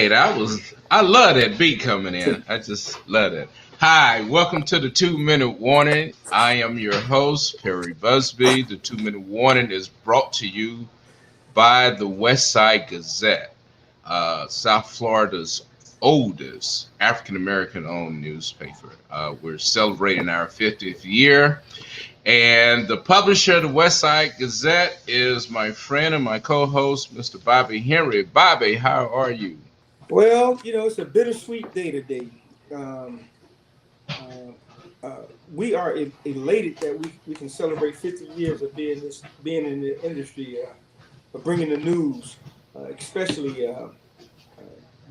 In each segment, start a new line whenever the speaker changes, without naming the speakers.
Hey, I love that beat coming in. I just love it. Hi, welcome to the 2 Minute Warning. I am your host, Perry Busby. The 2 Minute Warning is brought to you by the West Side Gazette, South Florida's oldest African American owned newspaper. We're celebrating our 50th year. And the publisher of the West Side Gazette is my friend and my co-host, Mr. Bobby Henry. Bobby, how are you?
Well, it's a bittersweet day today. Um, uh, we are elated that we can celebrate 50 years of being in the industry, of bringing the news, especially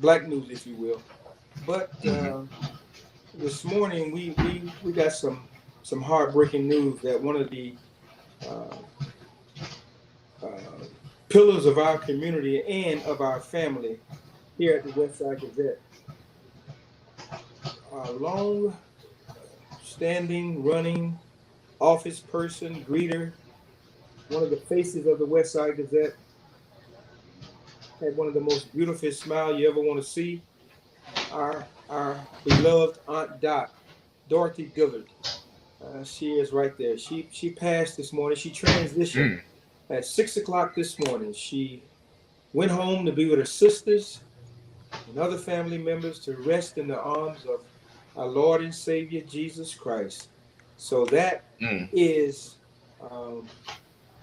black news, if you will. But
Hmm.
this morning we got some heartbreaking news that one of the uh, uh, pillars of our community and of our family here at the West Side Gazette, our long standing, running office person, greeter, one of the faces of the West Side Gazette, had one of the most beautiful smiles you ever want to see. Our beloved Aunt Dot, Dorothy Dillard. She is right there. She passed this morning. She transitioned
Mm.
at 6 o'clock this morning. She went home to be with her sisters and other family members to rest in the arms of our Lord and Savior Jesus Christ. So that
Mm.
is um,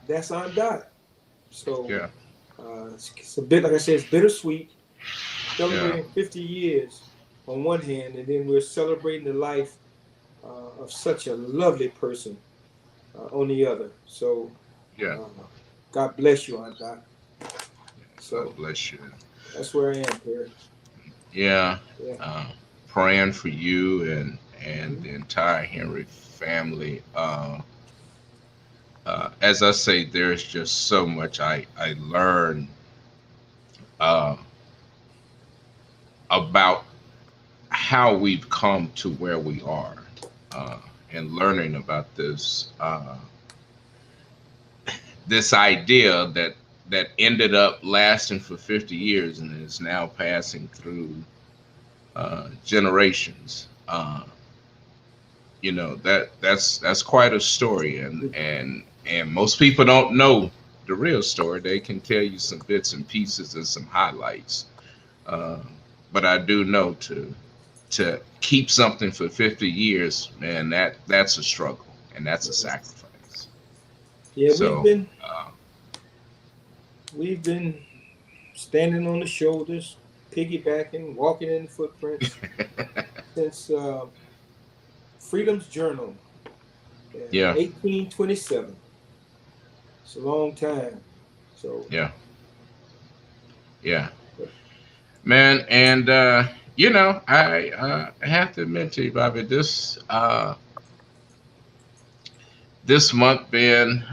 that's Aunt Dot. So
Yeah,
it's a bit, like I said, it's bittersweet.
yeah,
Celebrating 50 years on one hand, and then we're celebrating the life of such a lovely person on the other. So
yeah.
uh, God bless you, Aunt Dot.
God
So
bless you.
that's where I am, Perry.
Yeah,
Yeah.
uh, praying for you and
Mm-hmm.
the entire Henry family. As I say, there's just so much I learned uh, about how we've come to where we are, uh, and learning about this idea that ended up lasting for 50 years and is now passing through generations. That's quite a story, and most people don't know the real story. They can tell you some bits and pieces and some highlights, uh, but I do know to keep something for 50 years, man, that's a struggle and that's a sacrifice.
Yeah, we've
So,
been we've been standing on the shoulders, piggybacking, walking in the footprints since Freedom's Journal in
yeah,
1827. It's a long time. So,
yeah, yeah, man, and I have to admit to you, Bobby, this month being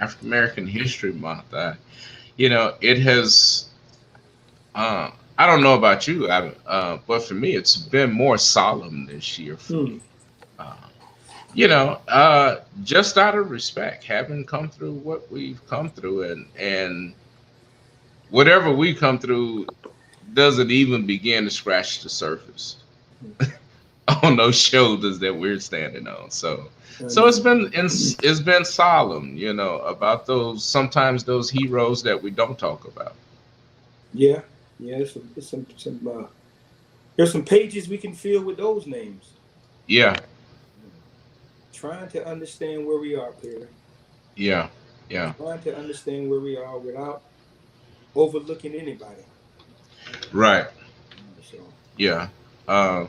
African American History Month, it has. I don't know about you, but for me, it's been more solemn this year for
hmm,
me. Uh, just out of respect, having come through what we've come through, and whatever we come through doesn't even begin to scratch the surface on those shoulders that we're standing on.
I
So
know.
it's been solemn, about those sometimes those heroes that we don't talk about.
Yeah, yeah. It's some. There's some pages we can fill with those names.
Yeah,
Trying to understand where we are, Perry.
yeah, yeah.
Trying to understand where we are without overlooking anybody.
Right.
So,
Yeah. Uh,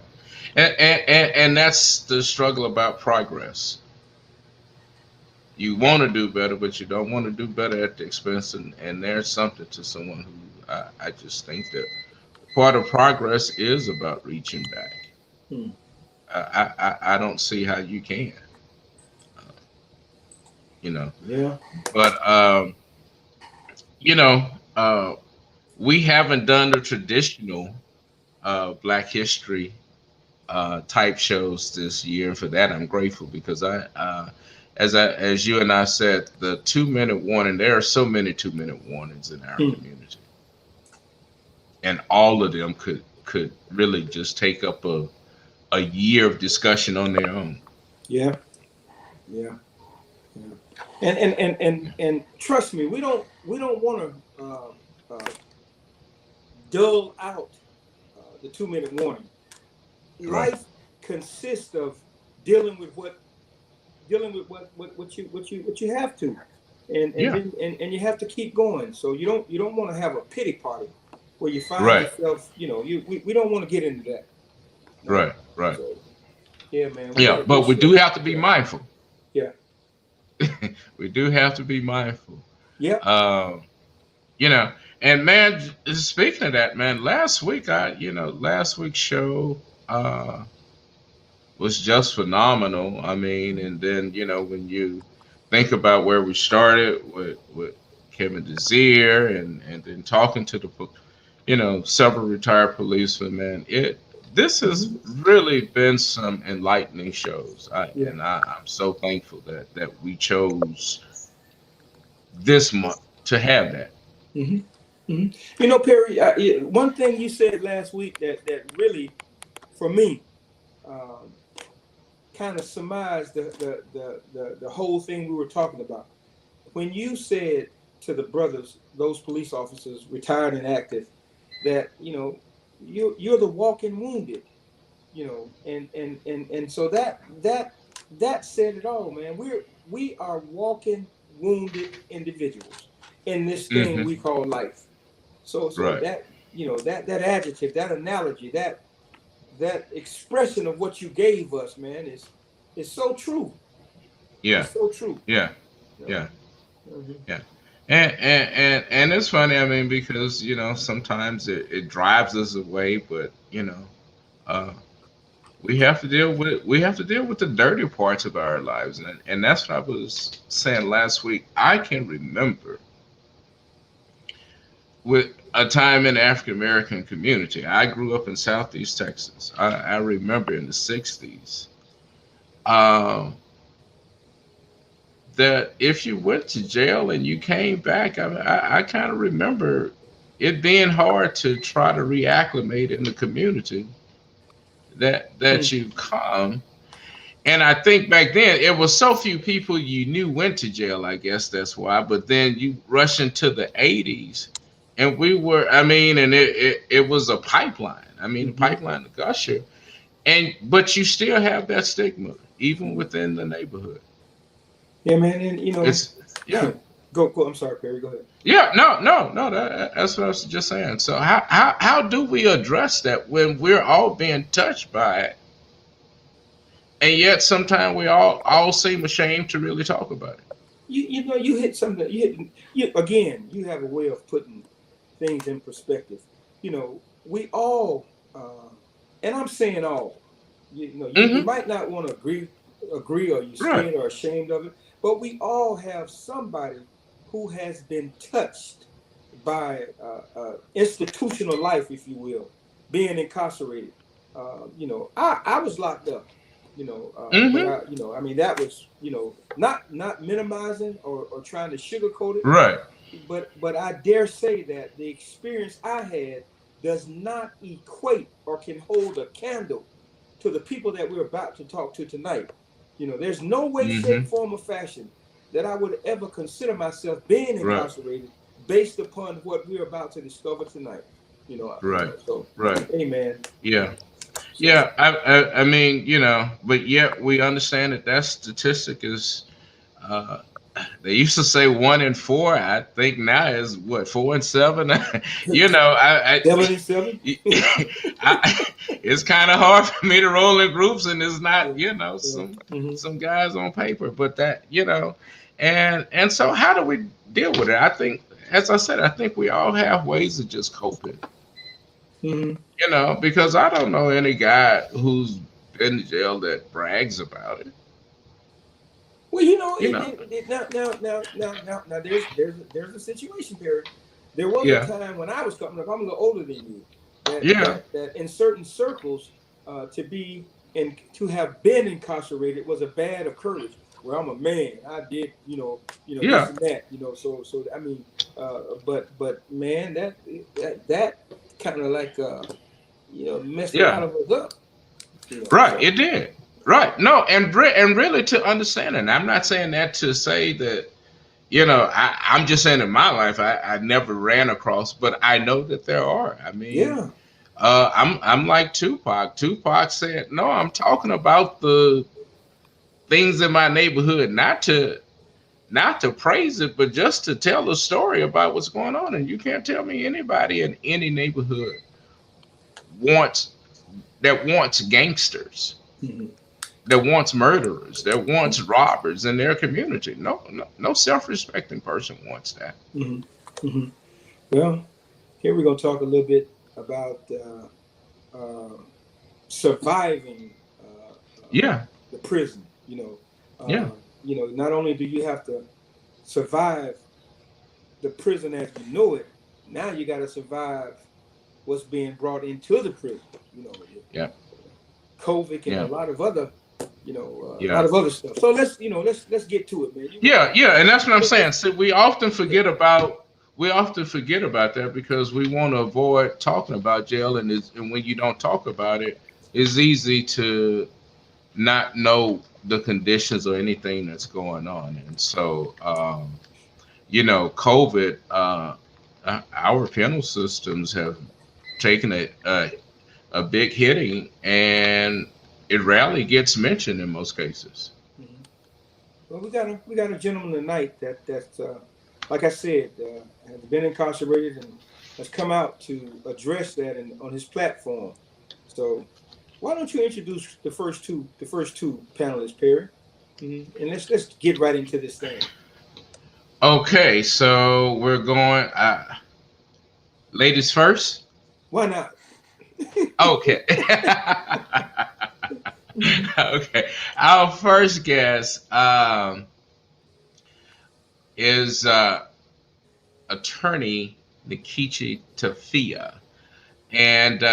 and that's the struggle about progress. You want to do better, but you don't want to do better at the expense. And there's something to someone who I just think that part of progress is about reaching back.
hmm,
I don't see how you can, uh, you know.
yeah.
But you know, uh, we haven't done the traditional Black History type shows this year, and for that I'm grateful because as you and I said, the 2 minute warning. There are so many 2 minute warnings in our
Hmm.
community. and all of them could really just take up a year of discussion on their own.
Yeah, yeah, yeah. And trust me, we don't want to dull out the 2 minute warning.
Right.
Life consists of dealing with what you have to, and
Yeah.
then and you have to keep going. So you don't want to have a pity party where you find
Right.
yourself, we don't want to get into that. No.
Right. Right.
So yeah, man,
Yeah.
we're
But we do
still,
have to be
yeah,
mindful.
yeah,
We do have to be mindful.
yeah.
Um, you know, and man, speaking of that, man, last week's show was just phenomenal. I mean, and then when you think about where we started with Kevin Desir, and then talking to several retired policemen, man, this has
Mm-hmm.
really been some enlightening shows.
Yeah.
I'm so thankful that we chose this month to have that.
Mm-hmm. Mm-hmm. Perry, one thing you said last week that really, for me, um, kind of surmised the whole thing we were talking about. When you said to the brothers, those police officers, retired and active, that you're the walking wounded, and so that said it all, man. We are walking wounded individuals in this thing
Hmm.
we call life. So
Right.
that adjective, that analogy, that expression of what you gave us, man, is so true.
Yeah.
It's so true.
Yeah.
You know?
Yeah.
Mm-hmm.
Yeah. And it's funny, I mean, because sometimes it drives us away, but uh, we have to deal with the dirty parts of our lives, and that's what I was saying last week. I can remember with a time in the African American community. I grew up in Southeast Texas. I remember in the '60s um, that if you went to jail and you came back, I kind of remember it being hard to try to reacclimate in the community that you come. And I think back then it was so few people you knew went to jail. I guess that's why. But then you rush into the '80s, and I mean, and it was a pipeline. I mean, a
Mm-hmm.
pipeline to Gusher, but you still have that stigma even within the neighborhood.
Yeah, man, and
It's yeah.
go. I'm sorry, Perry. Go ahead.
Yeah, no, no, no. That's what I was just saying. So how do we address that when we're all being touched by it, and yet sometimes we all seem ashamed to really talk about it?
You hit something. You have a way of putting things in perspective. We all, and I'm saying all. You
Hmm.
might not want to agree, or you're
Right.
scared or ashamed of it, but we all have somebody who has been touched by institutional life, if you will, being incarcerated. I was locked up, but
Hmm.
I mean, that was, not minimizing or trying to sugarcoat it,
Right.
but I dare say that the experience I had does not equate or can hold a candle to the people that we're about to talk to tonight. There's no way, shape,
Hmm.
form, or fashion that I would ever consider myself being
Right.
incarcerated based upon what we're about to discover tonight.
Right.
So,
Right.
hey, man.
Yeah.
So,
Yeah. I mean, but yet we understand that statistic is. Uh, they used to say 1 in 4. I think now is what, 4 and 7. I,
77.
it's kind of hard for me to roll in groups, and it's
Yeah,
not,
yeah. Mm-hmm.
some guys on paper, but and so how do we deal with it? I think, as I said, I think we all have ways of just coping.
Mm-hmm.
Because I don't know any guy who's been to jail that brags about it.
Well,
You know,
now there's a situation, Perry. There was a
yeah,
time when I was coming up. I'm a little older than you. That
yeah,
that that in certain circles, to have been incarcerated was a bad occurrence. Where I'm a man, I did, this
yeah.
and that, So I mean, but man, that kind of like messed a lot
Yeah.
of us up.
Right.
So.
It did. Right. No, and really to understand it. And I'm not saying that to say that, I'm just saying in my life I never ran across, but I know that there are. I mean,
Yeah.
I'm like Tupac. Tupac said, "No, I'm talking about the things in my neighborhood, not to praise it, but just to tell a story about what's going on." And you can't tell me anybody in any neighborhood wants wants gangsters,
Mm-hmm.
that wants murderers, that wants robbers in their community. No self-respecting person wants that.
Mm-hmm. Mm-hmm. Well, here we're gonna talk a little bit about uh, surviving
Yeah,
the prison.
yeah,
Not only do you have to survive the prison as we know it, now you got to survive what's being brought into the prison.
yeah,
COVID and a
yeah,
lot of other, a lot
yeah.
of other stuff. So let's get to it, man. You want
Yeah, yeah, and that's what I'm
let's
saying. So we often forget about that because we want to avoid talking about jail, and when you don't talk about it, it's easy to not know the conditions or anything that's going on. And so, COVID, our penal systems have taken a big hitting, and it rarely gets mentioned in most cases.
Mhm. Well, we got a gentleman tonight that's like I said, has been incarcerated and has come out to address that on his platform. So why don't you introduce the first two panelists, Perry? And let's get right into this thing.
Okay, so we're going. Ladies first.
Why not?
Okay. Okay. Our first guest is attorney Nkechi Taifa, and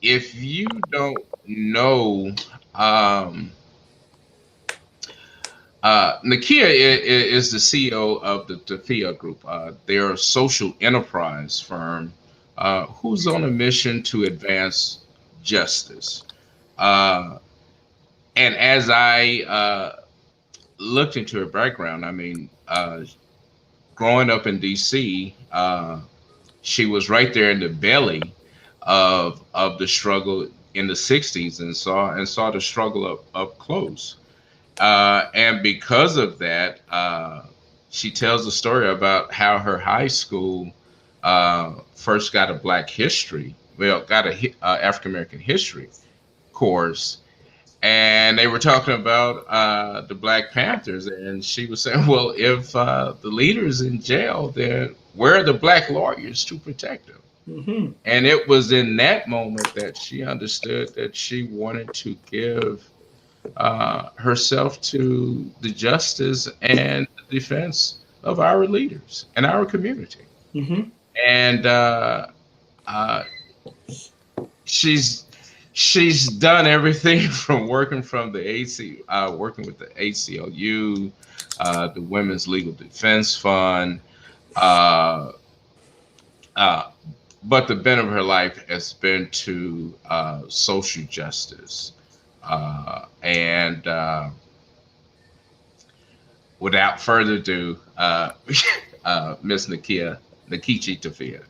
if you don't know, um, Nakia is the CEO of the Taifa Group. They're a social enterprise firm who's on a mission to advance justice. Uh, and as I looked into her background, I mean, growing up in D.C., she was right there in the belly of the struggle in the '60s and saw the struggle up close. And because of that, she tells a story about how her high school first got a got a African American history course, and they were talking about the Black Panthers, and she was saying, "Well, if the leader's in jail, then where are the Black lawyers to protect him?"
Mm-hmm.
And it was in that moment that she understood that she wanted to give herself to the justice and the defense of our leaders and our community.
Mm-hmm.
And uh, she's she's done everything from working with the ACLU, the Women's Legal Defense Fund, uh, uh, but the bent of her life has been to social justice. And Without further ado, Miss Nkechi Taifa.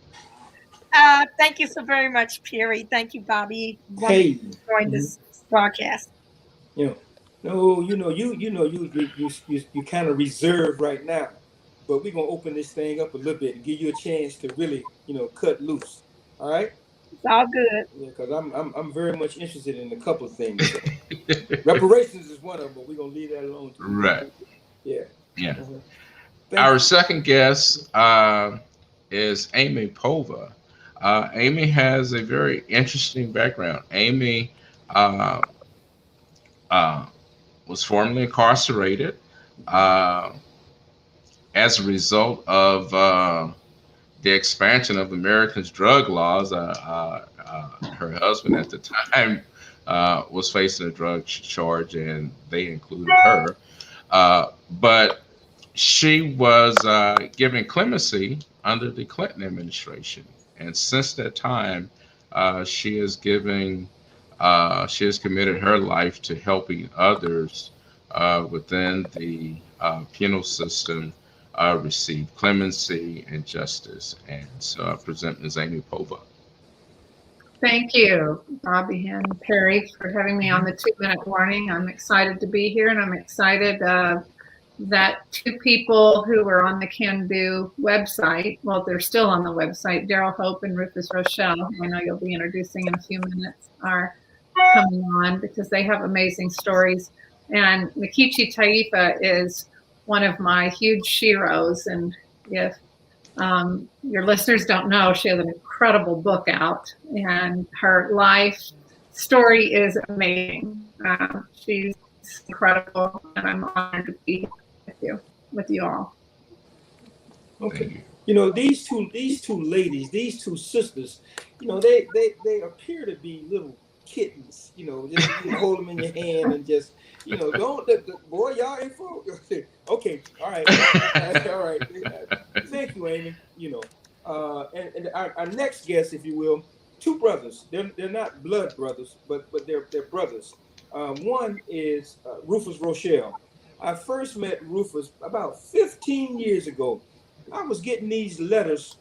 Thank you so very much, Perry. Thank you, Bobby. Wonderful
Hey.
to join
Mhm.
this broadcast.
You know, no, you kind of reserved right now, but we're gonna open this thing up a little bit and give you a chance to really, cut loose. All right?
It's all good.
Yeah, because I'm very much interested in a couple of things. So. Reparations is one of them, but we're gonna leave that alone till we get
Right.
to it. Yeah.
Yeah.
Uh-huh. Thank
Our
you.
second guest is Amy Povah. Amy has a very interesting background. Amy uh, uh, was formerly incarcerated uh, as a result of the expansion of Americans' drug laws. Her husband at the time was facing a drug charge, and they included her. But she was given clemency under the Clinton administration. And since that time, she is giving, she has committed her life to helping others within the penal system receive clemency and justice. And so I present Ms. Amy Povah.
Thank you, Bobby and Perry, for having me on the 2-minute warning. I'm excited to be here, and I'm excited that two people who were on the Can Do website, well, they're still on the website, Darryl Hope and Rufus Rochelle, who I know you'll be introducing in a few minutes, are coming on because they have amazing stories. And Nkechi Taifa is one of my huge heroes. And if your listeners don't know, she has an incredible book out, and her life story is amazing. She's incredible, and I'm honored to be here with you all.
Okay. You know, these two ladies, these two sisters, you know, they appear to be little kittens. You know, just hold them in your hand and just, you know, don't boy, y'all info. Okay, all right, all right. Thank you, Amy. You know, and our next guest, if you will, two brothers. They're not blood brothers, but they're brothers. One is Rufus Rochelle. I first met Rufus about 15 years ago. I was getting these letters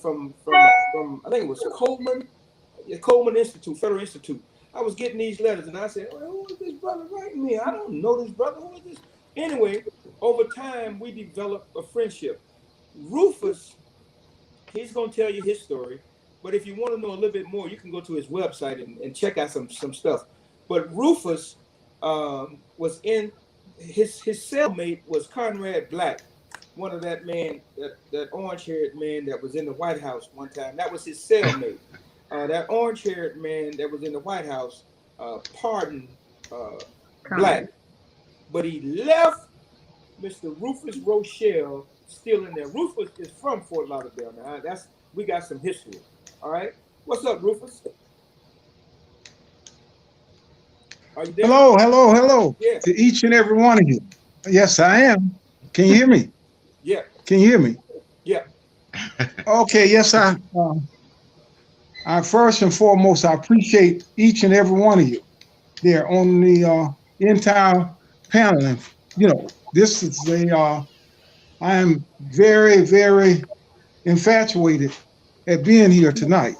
from I think it was Coleman Institute, Federal Institute. I was getting these letters, and I said, well, "Who is this brother writing me? I don't know this brother. Who is this?" Anyway, over time we developed a friendship. Rufus, he's going to tell you his story, but if you want to know a little bit more, you can go to his website and check out some stuff. But Rufus was in his cellmate was Conrad Black, one of that man, that orange-haired man that was in the White House one time. That was his cellmate. That orange-haired man that was in the White House pardoned Black, but he left Mr. Rufus Rochelle still in there. Rufus is from Fort Lauderdale. Now we got some history. All right, what's up, Rufus? Are you there?
Hello.
Yeah.
To each and every one of you. Yes, I am. Can you hear me?
Yeah.
Can you hear me?
Yeah.
Okay. Yes, I first and foremost, I appreciate each and every one of you there on the entire panel. And you know, this is I am very, very infatuated at being here tonight.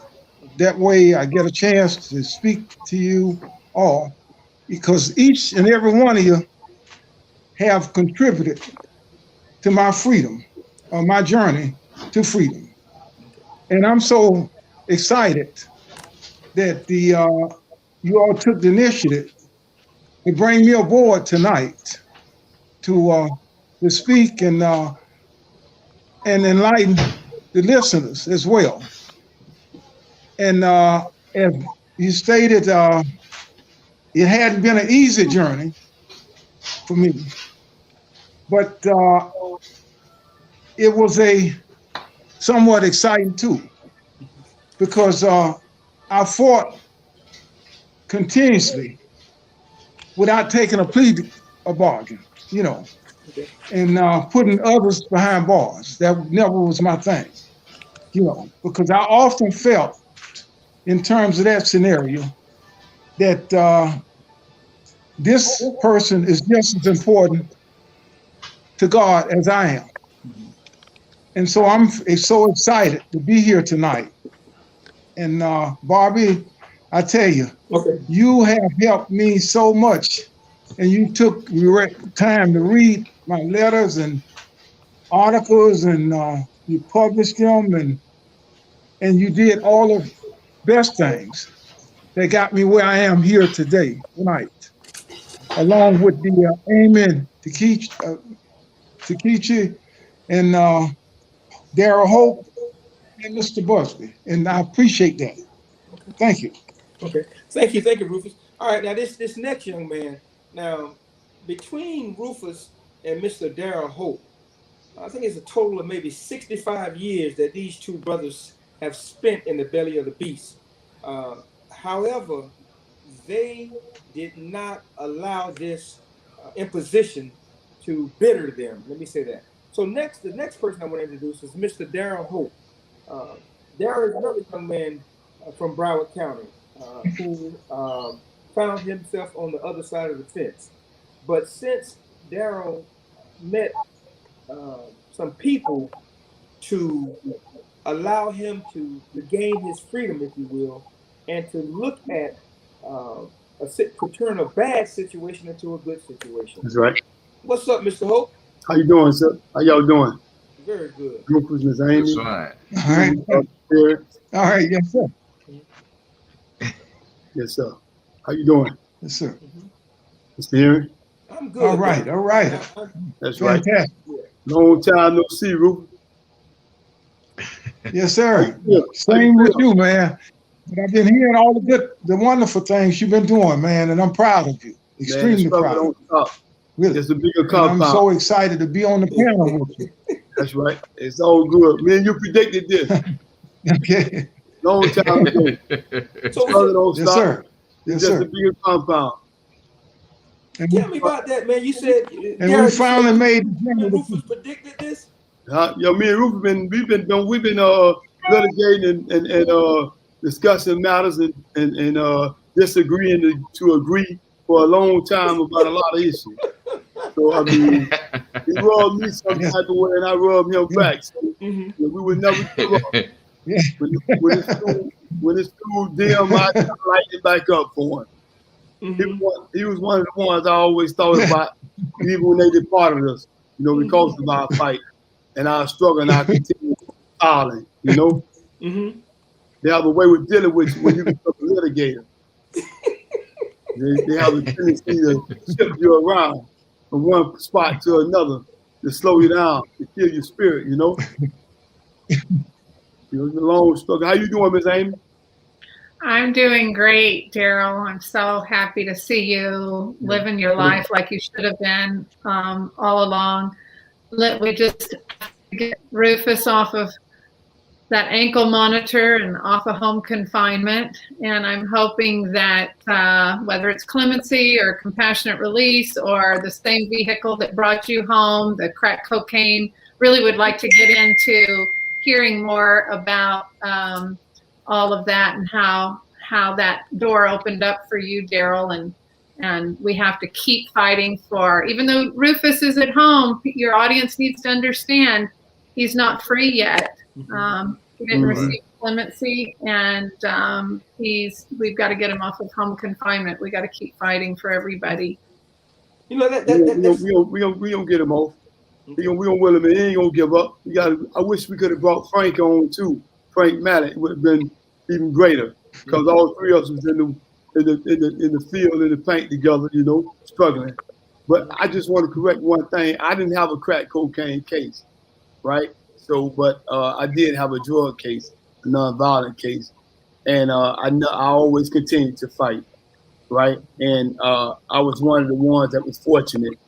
That way, I get a chance to speak to you all, because each and every one of you have contributed to my freedom, my journey to freedom. And I'm so excited that you all took the initiative to bring me aboard tonight to speak and enlighten the listeners as well. And as you stated, it hadn't been an easy journey for me, but it was a somewhat exciting too, because I fought continuously without taking a plea, a bargain, you know, and putting others behind bars. That never was my thing, you know, because I often felt in terms of that scenario that this person is just as important to God as I am. And so I'm so excited to be here tonight. And Barbie, I tell you, you have helped me so much. And you took time to read my letters and articles, and you published them, and you did all of best things that got me where I am here today, tonight, along with the Amy Nkechi and Darryl Hope and Mr. Busby. And I appreciate that. Thank you.
Okay. Thank you, Rufus. All right, now this next young man. Now, between Rufus and Mr. Darryl Hope, I think it's a total of maybe 65 years that these two brothers have spent in the belly of the beast. However, they did not allow this imposition to bitter them. Let me say that. So the next person I want to introduce is Mr. Darryl Hope. There is another young man from Broward County who found himself on the other side of the fence. But since Darryl met some people to allow him to gain his freedom, if you will, and to look at to turn a bad situation into a good situation.
That's right.
What's up, Mr. Hope?
How you doing, sir? How y'all doing?
Very good.
Rufus, Miss Amy.
That's right.
All right. All right. Yes, sir.
Yes, sir. How you doing?
Yes, sir.
Mr. Henry?
I'm good.
All right. All right.
That's right.
Fantastic.
Long time no see, Rufus.
Yes, sir.
Yeah.
Same with you, man. But I've been hearing all the wonderful things you've been doing, man, and I'm proud of you. Extremely proud.
Don't stop.
Really.
It's a bigger
And
compound.
I'm so excited to be on the panel with you.
That's right. It's all good. Man, you predicted this.
Okay.
Long time ago. Brother, don't
Yes,
stop.
sir.
It's
Yes,
just
sir.
a bigger compound.
And
Tell me about that, man. You said
we finally made the panel with
Rufus
you.
predicted this.
Yo, me and Rufus we've been litigating and discussing matters and disagreeing to agree for a long time about a lot of issues. So I mean, he rubbed me some type of way, and I rubbed him back. So, we would never give up.
Yeah.
When it's too dim, I light it back up for him. He was one of the ones I always thought about, even when they departed us, because of our fight and our struggle and our continued filing, They have a way with dealing with you when you become a litigator. They have a tendency to shift you around from one spot to another to slow you down, to kill your spirit, It's a long struggle. How you doing, Miss Amy?
I'm doing great, Darryl. I'm so happy to see you living your life like you should have been all along. We just get Rufus off of that ankle monitor and off of home confinement. And I'm hoping that whether it's clemency or compassionate release or the same vehicle that brought you home, the crack cocaine, really would like to get into hearing more about all of that and how that door opened up for you, Darryl, and we have to keep fighting for, even though Rufus is at home, your audience needs to understand he's not free yet. He didn't receive clemency, and we've got to get him off of home confinement. We got to keep fighting for everybody.
We don't get him off. We don't will him, and he ain't gonna give up. I wish we could have brought Frank on too. Frank Mallett would have been even greater, because all three of us was in the field in the paint together, struggling. But I just want to correct one thing. I didn't have a crack cocaine case, right? So, but I did have a drug case, a nonviolent case, and I always continued to fight, right? And I was one of the ones that was fortunate,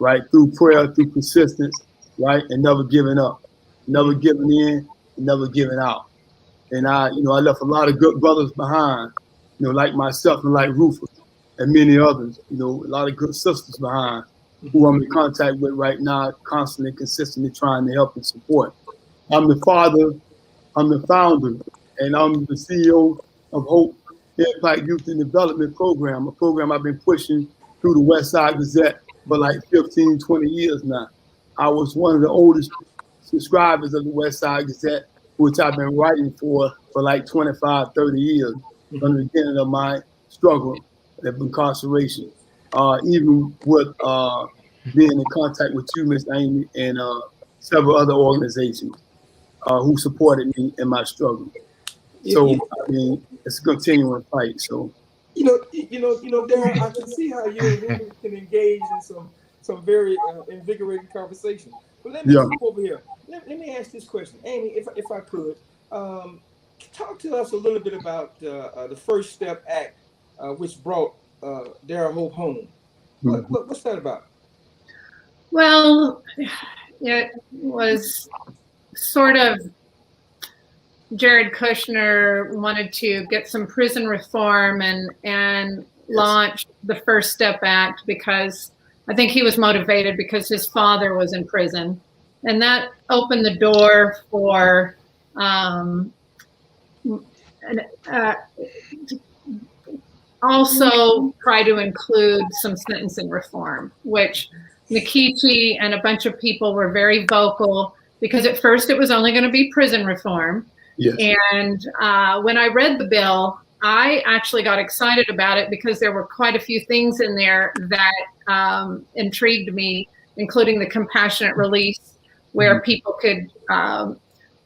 right, through prayer, through persistence, right, and never giving up, never giving in, and never giving out. And I left a lot of good brothers behind, like myself and like Rufus and many others, a lot of good sisters behind who I'm in contact with right now, constantly, consistently trying to help and support. I'm the father, I'm the founder, and I'm the CEO of Hope Impact Youth and Development Program, a program I've been pushing through the West Side Gazette for like 15, 20 years now. I was one of the oldest subscribers of the West Side Gazette, which I've been writing for like 25, 30 years from the beginning of my struggle of incarceration. Even with being in contact with you, Ms. Amy, and several other organizations who supported me in my struggle. So, I mean, it's a continuing fight. So,
Darryl, I can see how you and Rufus can engage in some very invigorating conversation. But let me move over here. Let me ask this question, Amy, if I could. Talk to us a little bit about the First Step Act, which brought Darryl Hope home. What's that about?
Well, it was sort of Jared Kushner wanted to get some prison reform and launch the First Step Act because I think he was motivated because his father was in prison. And that opened the door for also try to include some sentencing reform, which Nkechi and a bunch of people were very vocal, because at first it was only going to be prison reform.
Yes.
And when I read the bill, I actually got excited about it because there were quite a few things in there that intrigued me, including the compassionate release, where people could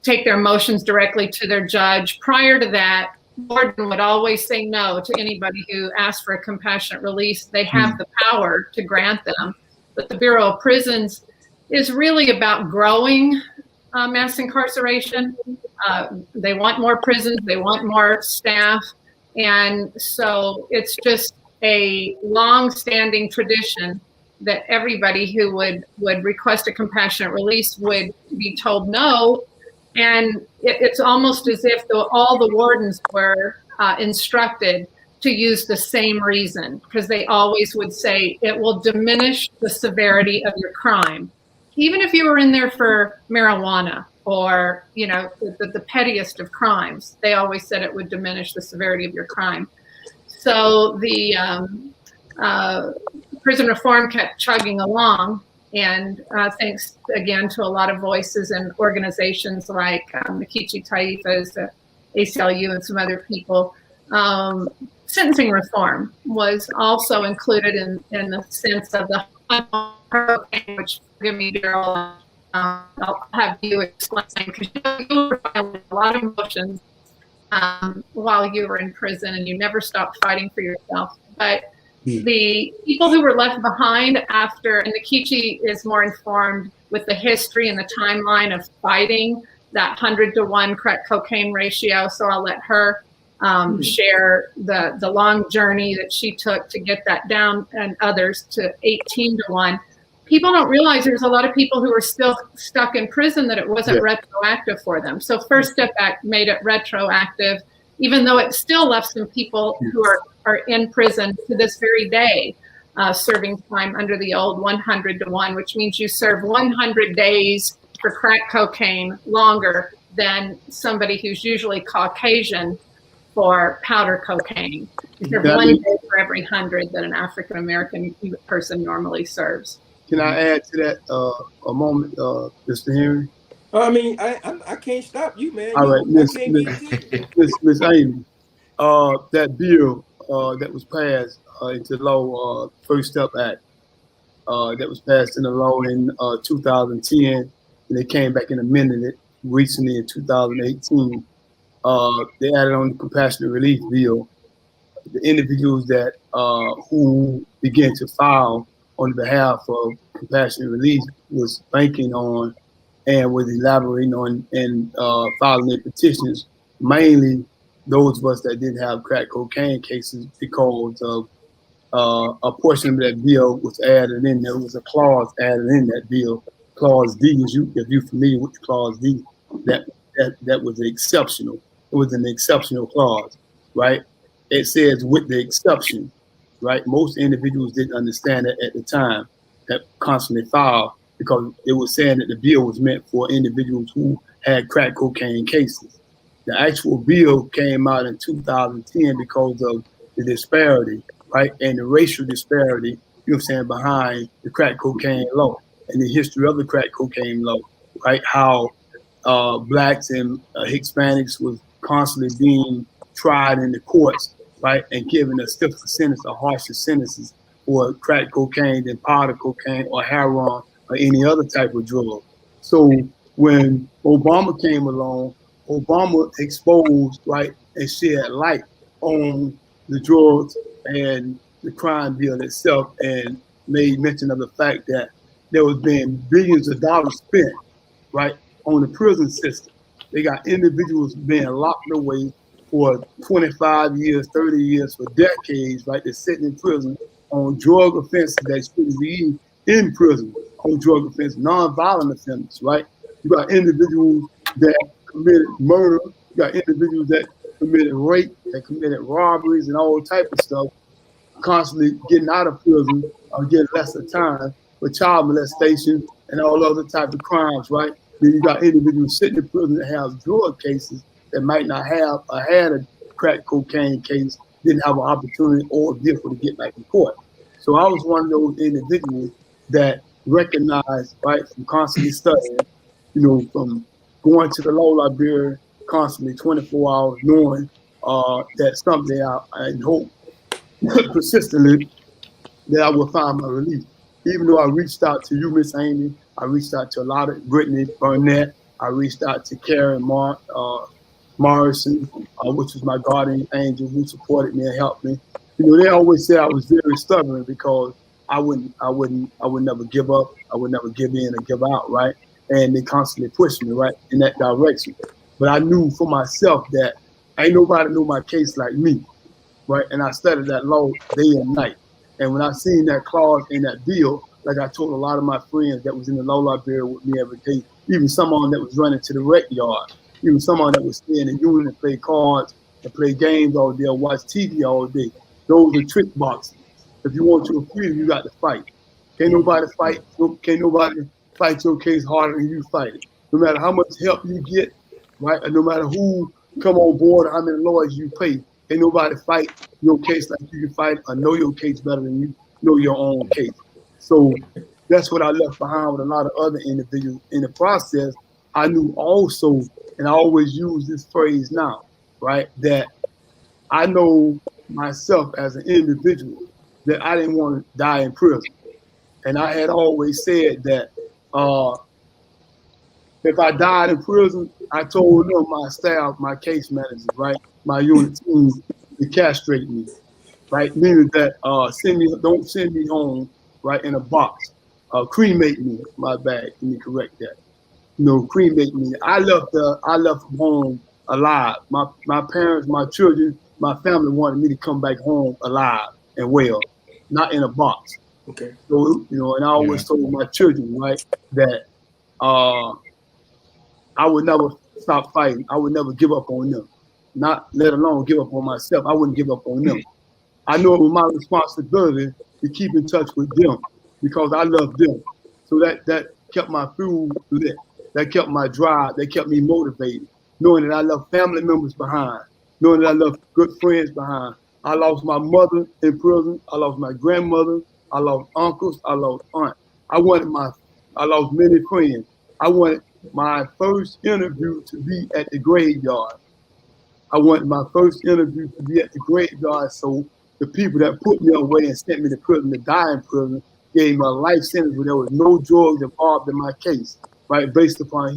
take their motions directly to their judge. Prior to that, warden would always say no to anybody who asked for a compassionate release. They have the power to grant them, but the Bureau of Prisons is really about growing mass incarceration. They want more prisons, they want more staff, and so it's just a long-standing tradition that everybody who would request a compassionate release would be told no. And it's almost as if all the wardens were instructed to use the same reason, because they always would say it will diminish the severity of your crime. Even if you were in there for marijuana or, you know, the pettiest of crimes, they always said it would diminish the severity of your crime. So the prison reform kept chugging along. And thanks again to a lot of voices and organizations like Nkechi Taifa's ACLU and some other people, sentencing reform was also included in the sense of the which, forgive me, Darryl, I'll have you explain, because you were filing a lot of motions while you were in prison, and you never stopped fighting for yourself. But the people who were left behind after, and Nkechi is more informed with the history and the timeline of fighting that 100-to-1 crack cocaine ratio, so I'll let her share the long journey that she took to get that down, and others to 18-to-1. People don't realize there's a lot of people who are still stuck in prison that it wasn't retroactive for them. So First Step Act made it retroactive, even though it still left some people who are in prison to this very day, serving time under the old 100-to-1, which means you serve 100 days for crack cocaine longer than somebody who's usually Caucasian for powder cocaine. You serve 1 day for every 100 that an African-American person normally serves.
Can I add to that a moment, Mr. Henry?
I mean, I can't stop you, man.
All right, Miss Amy, that bill that was passed into law, First Step Act, that was passed into law in 2010, and they came back and amended it recently in 2018. They added on the compassionate relief bill. The individuals that who began to file on behalf of compassionate relief was banking on and was elaborating on and filing their petitions, mainly those of us that didn't have crack cocaine cases, because of a portion of that bill was added in. There was a clause added in that bill, Clause D. If you're familiar with Clause D, that was exceptional. It was an exceptional clause, right? It says with the exception, right? Most individuals didn't understand it at the time that constantly filed, because it was saying that the bill was meant for individuals who had crack cocaine cases. The actual bill came out in 2010 because of the disparity, right? And the racial disparity, you know what I'm saying, behind the crack cocaine law and the history of the crack cocaine law, right? How blacks and Hispanics was constantly being tried in the courts, right? And given a stiffer sentence or harsher sentences for crack cocaine than powder cocaine or heroin or any other type of drug. So when Obama came along, Obama exposed, right, and shed light on the drugs and the crime bill itself, and made mention of the fact that there was being billions of dollars spent, right, on the prison system. They got individuals being locked away for 25 years, 30 years, for decades, right? They're sitting in prison on drug offenses that shouldn't be in prison, on drug offenses, non-violent offenses, right? You got individuals that committed murder, you got individuals that committed rape, that committed robberies and all type of stuff, constantly getting out of prison or getting less of time for child molestation and all other type of crimes, right? Then you got individuals sitting in prison that have drug cases that might not have had a crack cocaine case didn't have an opportunity or a vehicle to get back in court. So I was one of those individuals that recognized, right, from constantly studying, from going to the law library constantly 24 hours, knowing that someday I hope persistently that I will find my relief. Even though I reached out to you, Miss Amy, I reached out to a lot of Brittany Burnett, I reached out to Karen Morrison, which was my guardian angel who supported me and helped me. They always said I was very stubborn because I would never give up, I would never give in or give out, right? And they constantly pushed me right in that direction. But I knew for myself that ain't nobody knew my case like me, right? And I studied that law day and night. And when I seen that clause in that bill, like I told a lot of my friends that was in the law library with me every day, even someone that was running to the rec yard, even someone that was staying in the unit and play cards and play games all day or watch TV all day. Those are trick boxes. If you want your freedom, you got to fight. Can't nobody fight your case harder than you fight it. No matter how much help you get, right? And no matter who come on board or how many lawyers you pay, ain't nobody fight your case like you can fight or know your case better than you know your own case. So that's what I left behind with a lot of other individuals. In the process, I knew also, and I always use this phrase now, right, that I know myself as an individual that I didn't want to die in prison. And I had always said that if I died in prison, I told them, my staff, my case managers, right, my unit team, to castrate me, right? Meaning that don't send me home, right, in a box. Cremate me, my bad. Let me correct that. Cremate me. I left home alive. My parents, my children, my family wanted me to come back home alive and well, not in a box.
Okay.
So, and I always told my children, right, that I would never stop fighting. I would never give up on them. Not let alone give up on myself. I wouldn't give up on them. I know it was my responsibility to keep in touch with them because I love them. So that kept my fuel lit. That kept my drive. That kept me motivated. Knowing that I left family members behind. Knowing that I left good friends behind. I lost my mother in prison. I lost my grandmother. I lost uncles. I lost aunt. I lost many friends. I wanted my first interview to be at the graveyard. I wanted my first interview to be at the graveyard so the people that put me away and sent me to prison to die in prison gave me a life sentence where there was no drugs involved in my case, right? Based upon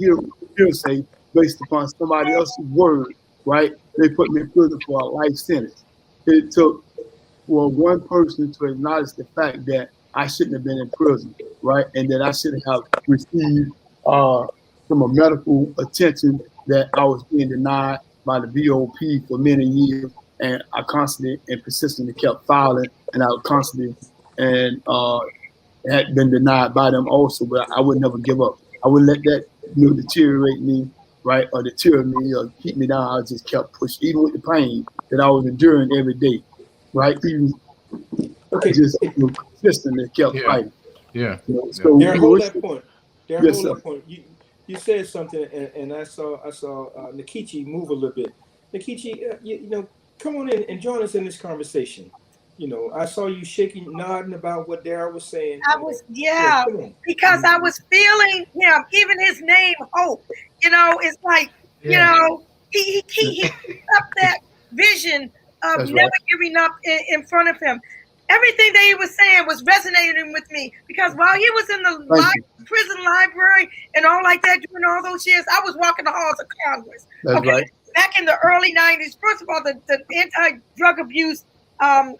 hearsay, based upon somebody else's word, right? They put me in prison for a life sentence. It took one person to acknowledge the fact that I shouldn't have been in prison, right? And that I should have received some medical attention that I was being denied by the BOP for many years, and I constantly and persistently kept filing, and I constantly and had been denied by them also, but I would never give up. I wouldn't let that deteriorate me, right, or deter me or keep me down. I just kept pushing, even with the pain that I was enduring every day, right? Even just consistently kept fighting.
Yeah.
So
Darryl, hold that point. Darryl,
yes,
hold
sir.
that point. You said something, and I saw Nkechi move a little bit. Nkechi, come on in and join us in this conversation. I saw you shaking, nodding about what Darryl was saying.
I was, because I was feeling him, even his name, Hope. It's like, he up that vision of
That's
never
right.
giving up in front of him. Everything that he was saying was resonating with me because while he was in the prison library and all like that during all those years, I was walking the halls of Congress.
That's right.
Back in the early 90s, first of all, the anti-drug abuse act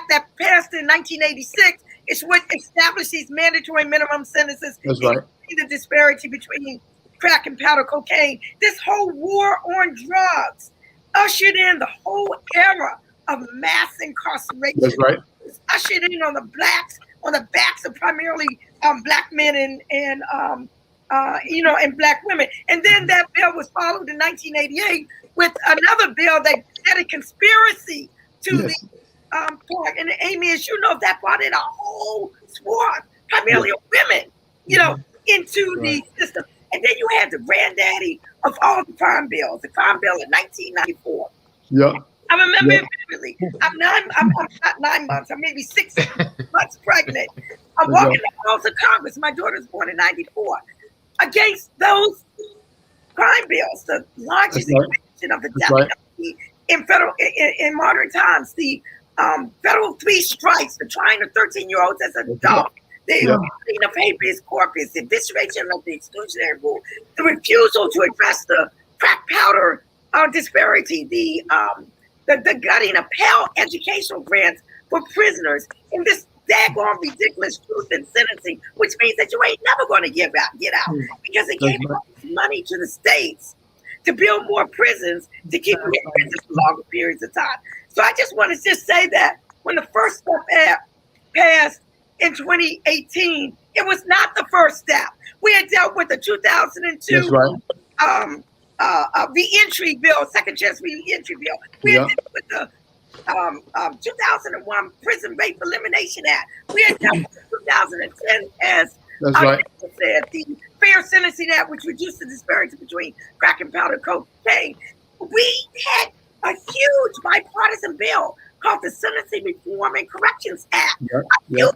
that passed in 1986 is what established these mandatory minimum sentences.
That's right.
The disparity between crack and powder cocaine. This whole war on drugs ushered in the whole era of mass incarceration.
That's right.
It's ushered in on the backs of primarily black men and black women. And then that bill was followed in 1988 with another bill that had a conspiracy to the part. And Amy, as you know, that brought in a whole swath, primarily of women, into the system. And then you had the granddaddy of all the crime bills. The crime bill in 1994.
Yeah.
I remember it vividly. I'm not 9 months. I'm maybe 6 months pregnant. I'm walking the halls of Congress. My daughter was born in 94. Against those crime bills, the largest expansion of the death penalty in modern times, the federal 3 strikes for trying a 13-year-old as an adult, the of habeas corpus, the evisceration of the exclusionary rule, the refusal to address the crack powder disparity, the gutting of Pell educational grants for prisoners, and this daggone ridiculous truth in sentencing, which means that you ain't never going to get out because it gave money to the states to build more prisons to keep you in prison for longer periods of time. So I just want to say that when the first step passed in 2018, it was not the first step. We had dealt with the 2002 reentry bill, second chance reentry bill. We had dealt with the 2001 Prison Rape Elimination Act. We had dealt with the 2010 as said, the Fair Sentencing Act, which reduced the disparity between crack and powder cocaine. We had a huge bipartisan bill called the Sentencing Reform and Corrections Act. Still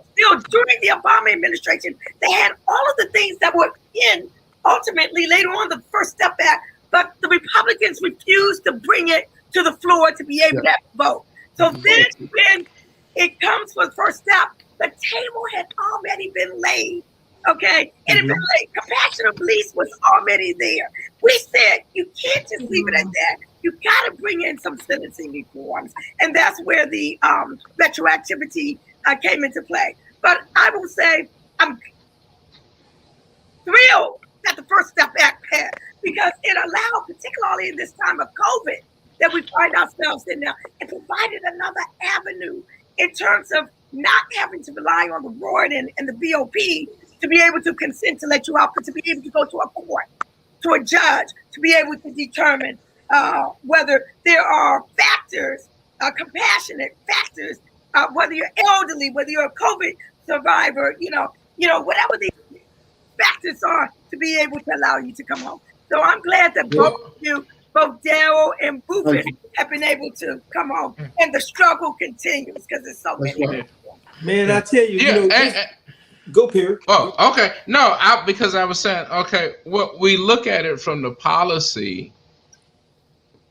during the Obama administration, they had all of the things that were in ultimately later on the First Step Act, but the Republicans refused to bring it to the floor to be able to vote. So then when it comes for the first step, the table had already been laid. Okay, and it really, compassionate police was already there. We said you can't just leave it at that. You got to bring in some sentencing reforms, and that's where the retroactivity came into play. But I will say I'm thrilled that the First Step Act passed because it allowed, particularly in this time of COVID that we find ourselves in now, it provided another avenue in terms of not having to rely on the ward and the BOP to be able to consent to let you out, but to be able to go to a court, to a judge, to be able to determine whether there are factors, compassionate factors, whether you're elderly, whether you're a COVID survivor, whatever the factors are to be able to allow you to come home. So I'm glad that both of you, both Darryl and Rufus, have been able to come home, and the struggle continues because there's so many.
Man, I tell you, go Perry.
Oh, okay. No, because I was saying, okay, well, we look at it from the policy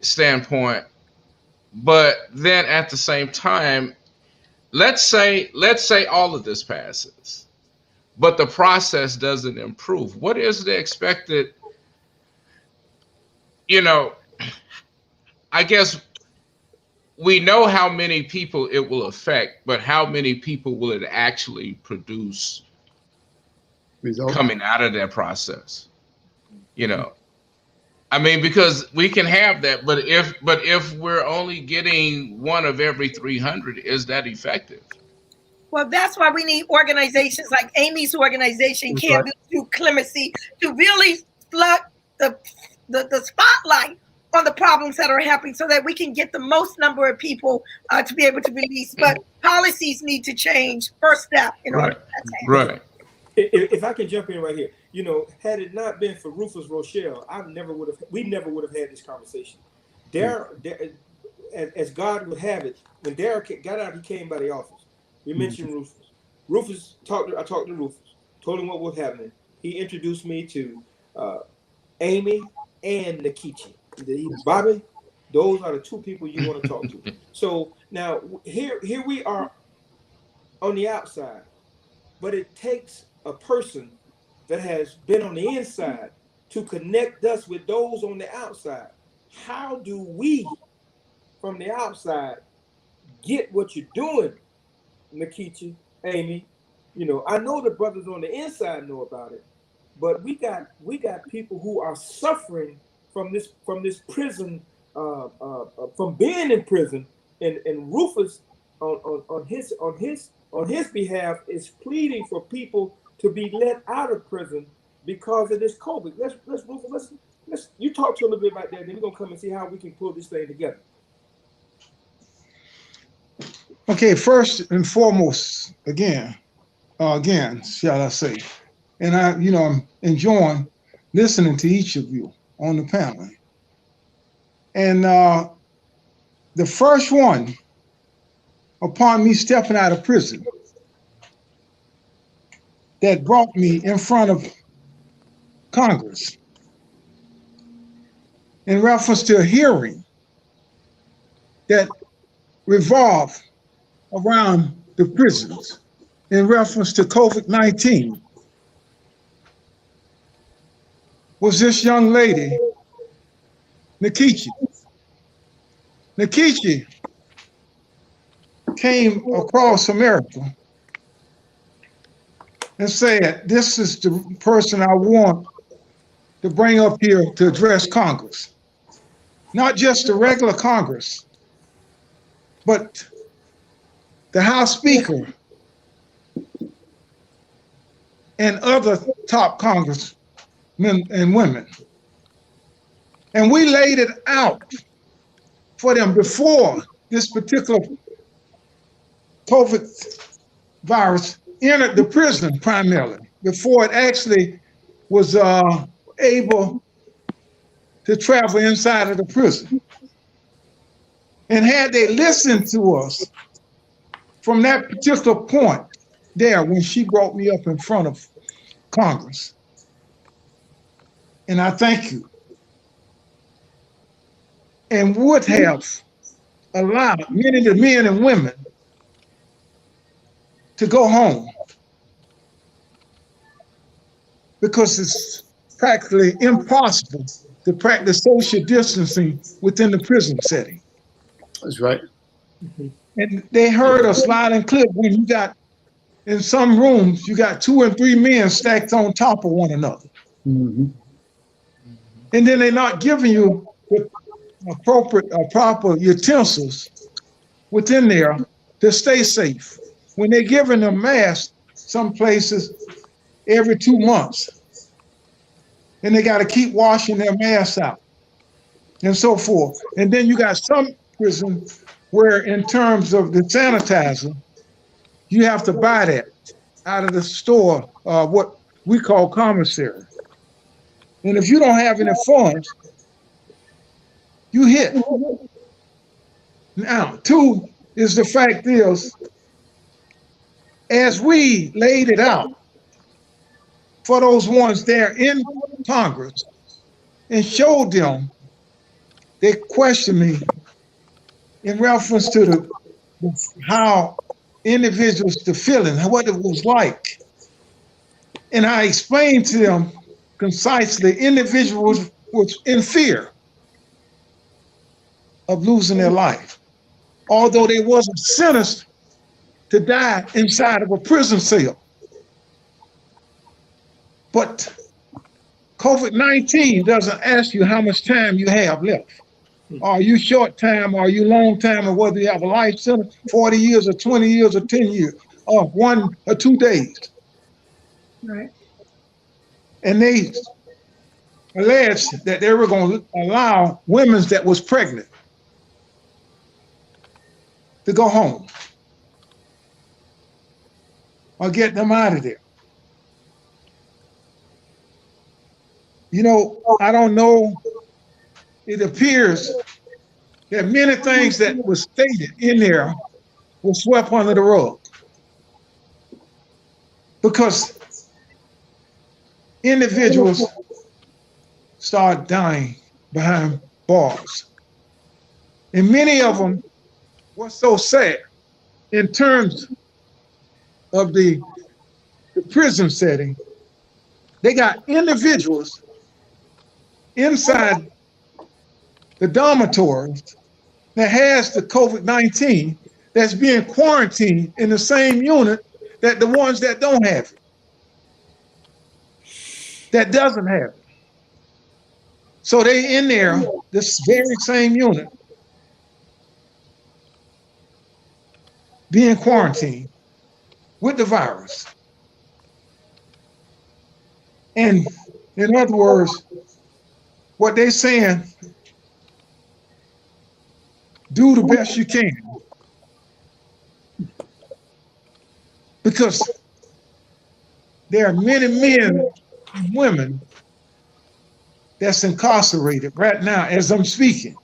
standpoint, but then at the same time, let's say all of this passes, but the process doesn't improve. What is the expected, I guess we know how many people it will affect, but how many people will it actually produce coming out of that process? I mean, because we can have that, but if we're only getting 1 of every 300, is that effective?
Well, that's why we need organizations like Amy's organization, Can't Do Clemency, to really flood the spotlight on the problems that are happening so that we can get the most number of people to be able to release. But policies need to change. First step in order to that.
Right.
If I can jump in right here, had it not been for Rufus Rochelle, we never would have had this conversation. Darryl, as God would have it, when Darryl got out, he came by the office. We mentioned Rufus. I talked to Rufus, told him what was happening. He introduced me to Amy and Nkechi. Bobby, those are the 2 people you want to talk to. So now here we are on the outside, but it takes a person that has been on the inside to connect us with those on the outside. How do we, from the outside, get what you're doing, Nkechi, Amy? I know the brothers on the inside know about it, but we got people who are suffering from this prison, from being in prison, and Rufus on his behalf is pleading for people to be let out of prison because of this COVID. Let's you talk to a little bit about that, then we're gonna come and see how we can pull this thing together.
Okay, first and foremost, again, shall I say, and I'm enjoying listening to each of you. on the panel. And the first one, upon me stepping out of prison, that brought me in front of Congress in reference to a hearing that revolved around the prisons in reference to COVID-19 was this young lady, Nkechi. Nkechi came across America and said, this is the person I want to bring up here to address Congress. Not just the regular Congress, but the House Speaker and other top congressmen and women. And we laid it out for them before this particular COVID virus entered the prison primarily, before it actually was able to travel inside of the prison. And had they listened to us from that particular point there when she brought me up in front of Congress, and I thank you, and would have allowed many of the men and women to go home, because it's practically impossible to practice social distancing within the prison setting.
That's right.
And they heard us loud and clear when you got, in some rooms, you got 2 and 3 men stacked on top of one another.
Mm-hmm.
And then they're not giving you the appropriate or proper utensils within there to stay safe. When they're giving them masks, some places every 2 months, and they got to keep washing their masks out and so forth. And then you got some prisons where, in terms of the sanitizer, you have to buy that out of the store, what we call commissary. And if you don't have any funds, you hit. Now, 2 is the fact is, as we laid it out for those ones there in Congress and showed them, they questioned me in reference to how individuals, the feeling, what it was like. And I explained to them concisely, individuals was in fear of losing their life, although they wasn't sentenced to die inside of a prison cell. But COVID-19 doesn't ask you how much time you have left. Are you short time, are you long time, or whether you have a life sentence, 40 years or 20 years or 10 years, or 1 or 2 days.
Right.
And they alleged that they were going to allow women that was pregnant to go home or get them out of there. You know, I don't know. It appears that many things that were stated in there were swept under the rug, because individuals start dying behind bars. And many of them were so sad in terms of the prison setting. They got individuals inside the dormitories that has the COVID-19 that's being quarantined in the same unit that the ones that don't have it, that doesn't have it. So they in there, this very same unit, being quarantined with the virus. And in other words, what they're saying, do the best you can. Because there are many men and women that's incarcerated right now as I'm speaking,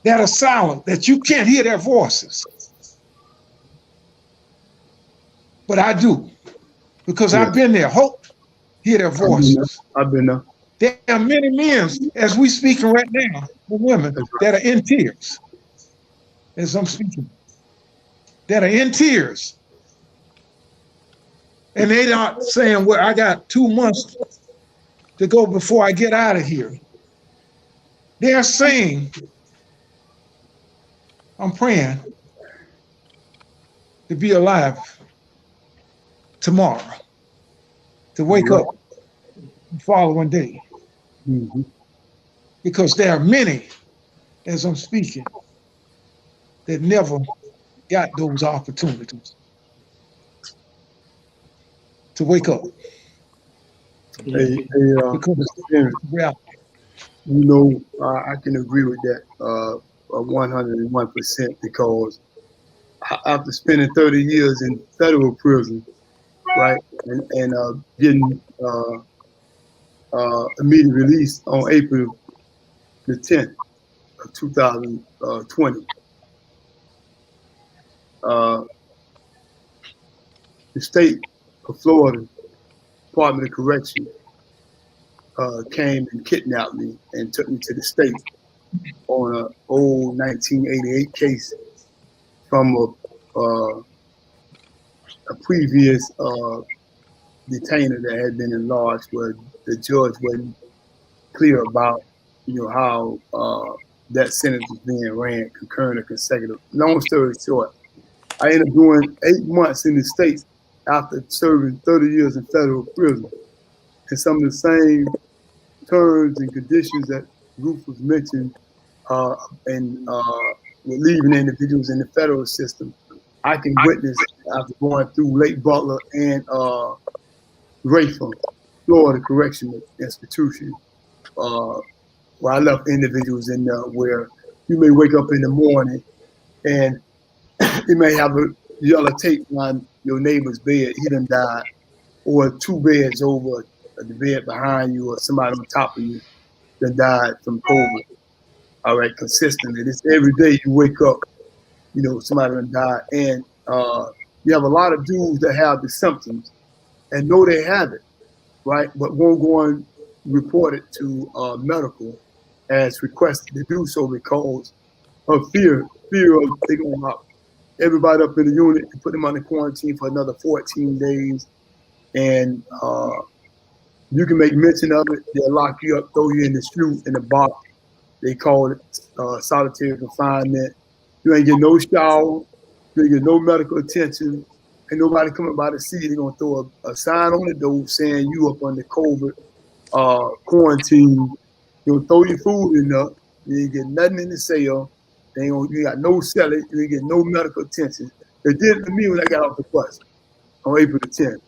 that are silent, that you can't hear their voices. But I do, because I've been there. Hope hear their voices.
I've been there.
There are many men, as we speaking right now, the women that are in tears, as I'm speaking, that are in tears. And they aren't saying, well, I got 2 months to go before I get out of here. They're saying, I'm praying to be alive tomorrow, to wake up the following day.
Mm-hmm.
Because there are many, as I'm speaking, that never got those opportunities to wake up.
Hey,
Because
you know, I can agree with that 101%, because after spending 30 years in federal prison, right, and getting immediate release on April the 10th of 2020, the state of Florida Department of Correction came and kidnapped me and took me to the state on an old 1988 case from a previous detainer that had been enlarged, where the judge wasn't clear about, how that sentence was being ran, concurrent or consecutive. Long story short, I ended up doing 8 months in the States after serving 30 years in federal prison. And some of the same terms and conditions that Rufus mentioned and with leaving individuals in the federal system, I can witness after going through Lake Butler and Rayford, Florida Correctional Institution, where I left individuals in there where you may wake up in the morning and you may have a yellow tape on your neighbor's bed, he done died, or 2 beds over the bed behind you, or somebody on top of you that died from COVID. All right, consistently. This every day you wake up, somebody done died. And you have a lot of dudes that have the symptoms and know they have it, right? But won't go and report it to medical as requested to do so because of fear of they going to lock everybody up in the unit and put them under quarantine for another 14 days. And you can make mention of it. They'll lock you up, throw you in the street in the box. They call it solitary confinement. You ain't get no shower. You ain't get no medical attention. Ain't nobody coming by to see you. They're going to throw a sign on the door saying you up under COVID quarantine. You'll throw your food in there. You ain't get nothing in the cell. You got no cellar. You ain't get no medical attention. They did it to me when I got off the bus on April the 10th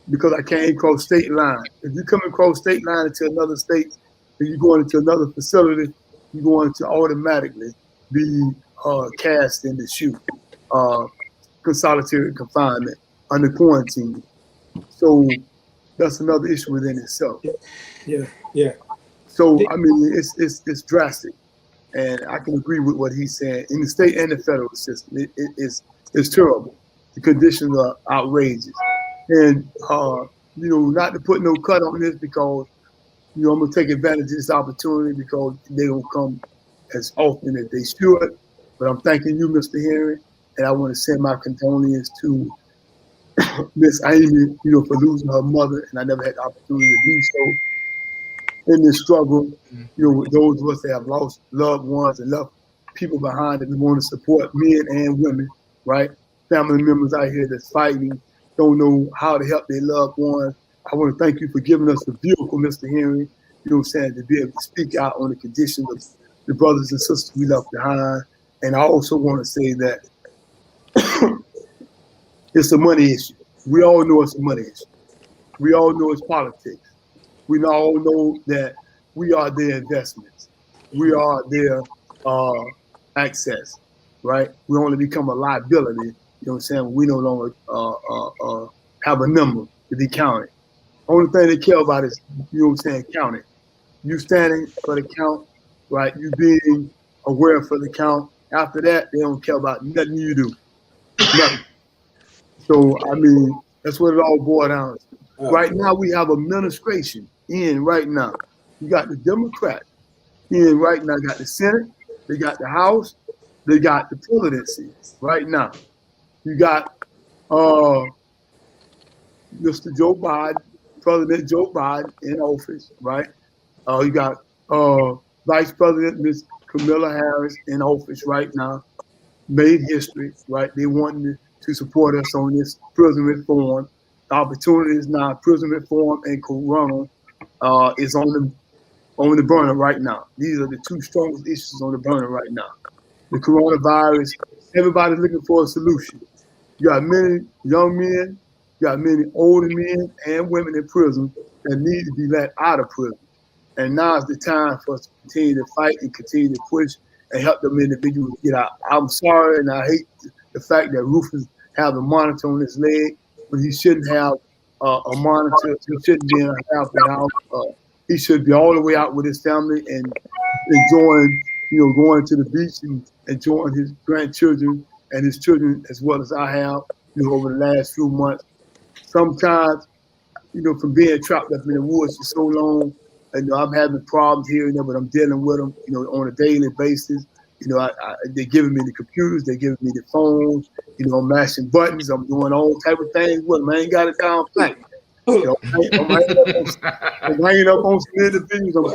because I came across state line. If you come across state line into another state, if you're going into another facility, you're going to automatically be cast in the chute, solitary confinement, under quarantine. So that's another issue within itself.
Yeah.
So I mean, it's drastic, and I can agree with what he's saying. In the state and the federal system, it's terrible. The conditions are outrageous, and not to put no cut on this because I'm gonna take advantage of this opportunity because they don't come as often as they should. But I'm thanking you, Mr. Henry, and I want to send my condolences to Miss Amy, for losing her mother, and I never had the opportunity to do so. In this struggle, with those of us that have lost loved ones and left people behind that we want to support, men and women, right? Family members out here that's fighting, don't know how to help their loved ones. I want to thank you for giving us the vehicle, Mr. Henry, to be able to speak out on the conditions of the brothers and sisters we left behind. And I also want to say that it's a money issue. We all know it's a money issue. We all know it's politics. We all know that we are their investments. We are their access, right? We only become a liability, we no longer have a number to be counted. Only thing they care about is, you know what I'm saying, counting. You standing for the count, right? You being aware for the count. After that, they don't care about nothing you do. Nothing. So, I mean, that's what it all boils down to. Right now, we have administration in right now. You got the Democrats in right now. Got the Senate. They got the House. They got the presidency right now. You got Mr. Joe Biden, President Joe Biden in office, right? You got Vice President Ms. Kamala Harris in office right now. Made history, right? They want to support us on this prison reform. The opportunity is now prison reform and corona is on the burner right now. These are the two strongest issues on the burner right now. The coronavirus, everybody's looking for a solution. You got many young men, you got many older men and women in prison that need to be let out of prison. And now is the time for us to continue to fight and continue to push and help them individuals get out. I'm sorry, and I hate the fact that Rufus have a monitor on his leg when he shouldn't have a monitor. He shouldn't be in a halfway house. He should be all the way out with his family and enjoying, going to the beach and enjoying his grandchildren and his children as well as I have, over the last few months. Sometimes, from being trapped up in the woods for so long, I'm having problems here and there, but I'm dealing with them, on a daily basis. They're giving me the computers, they're giving me the phones, I'm mashing buttons, I'm doing all type of things with them. I ain't got it down pat. I'm hanging up on some individuals,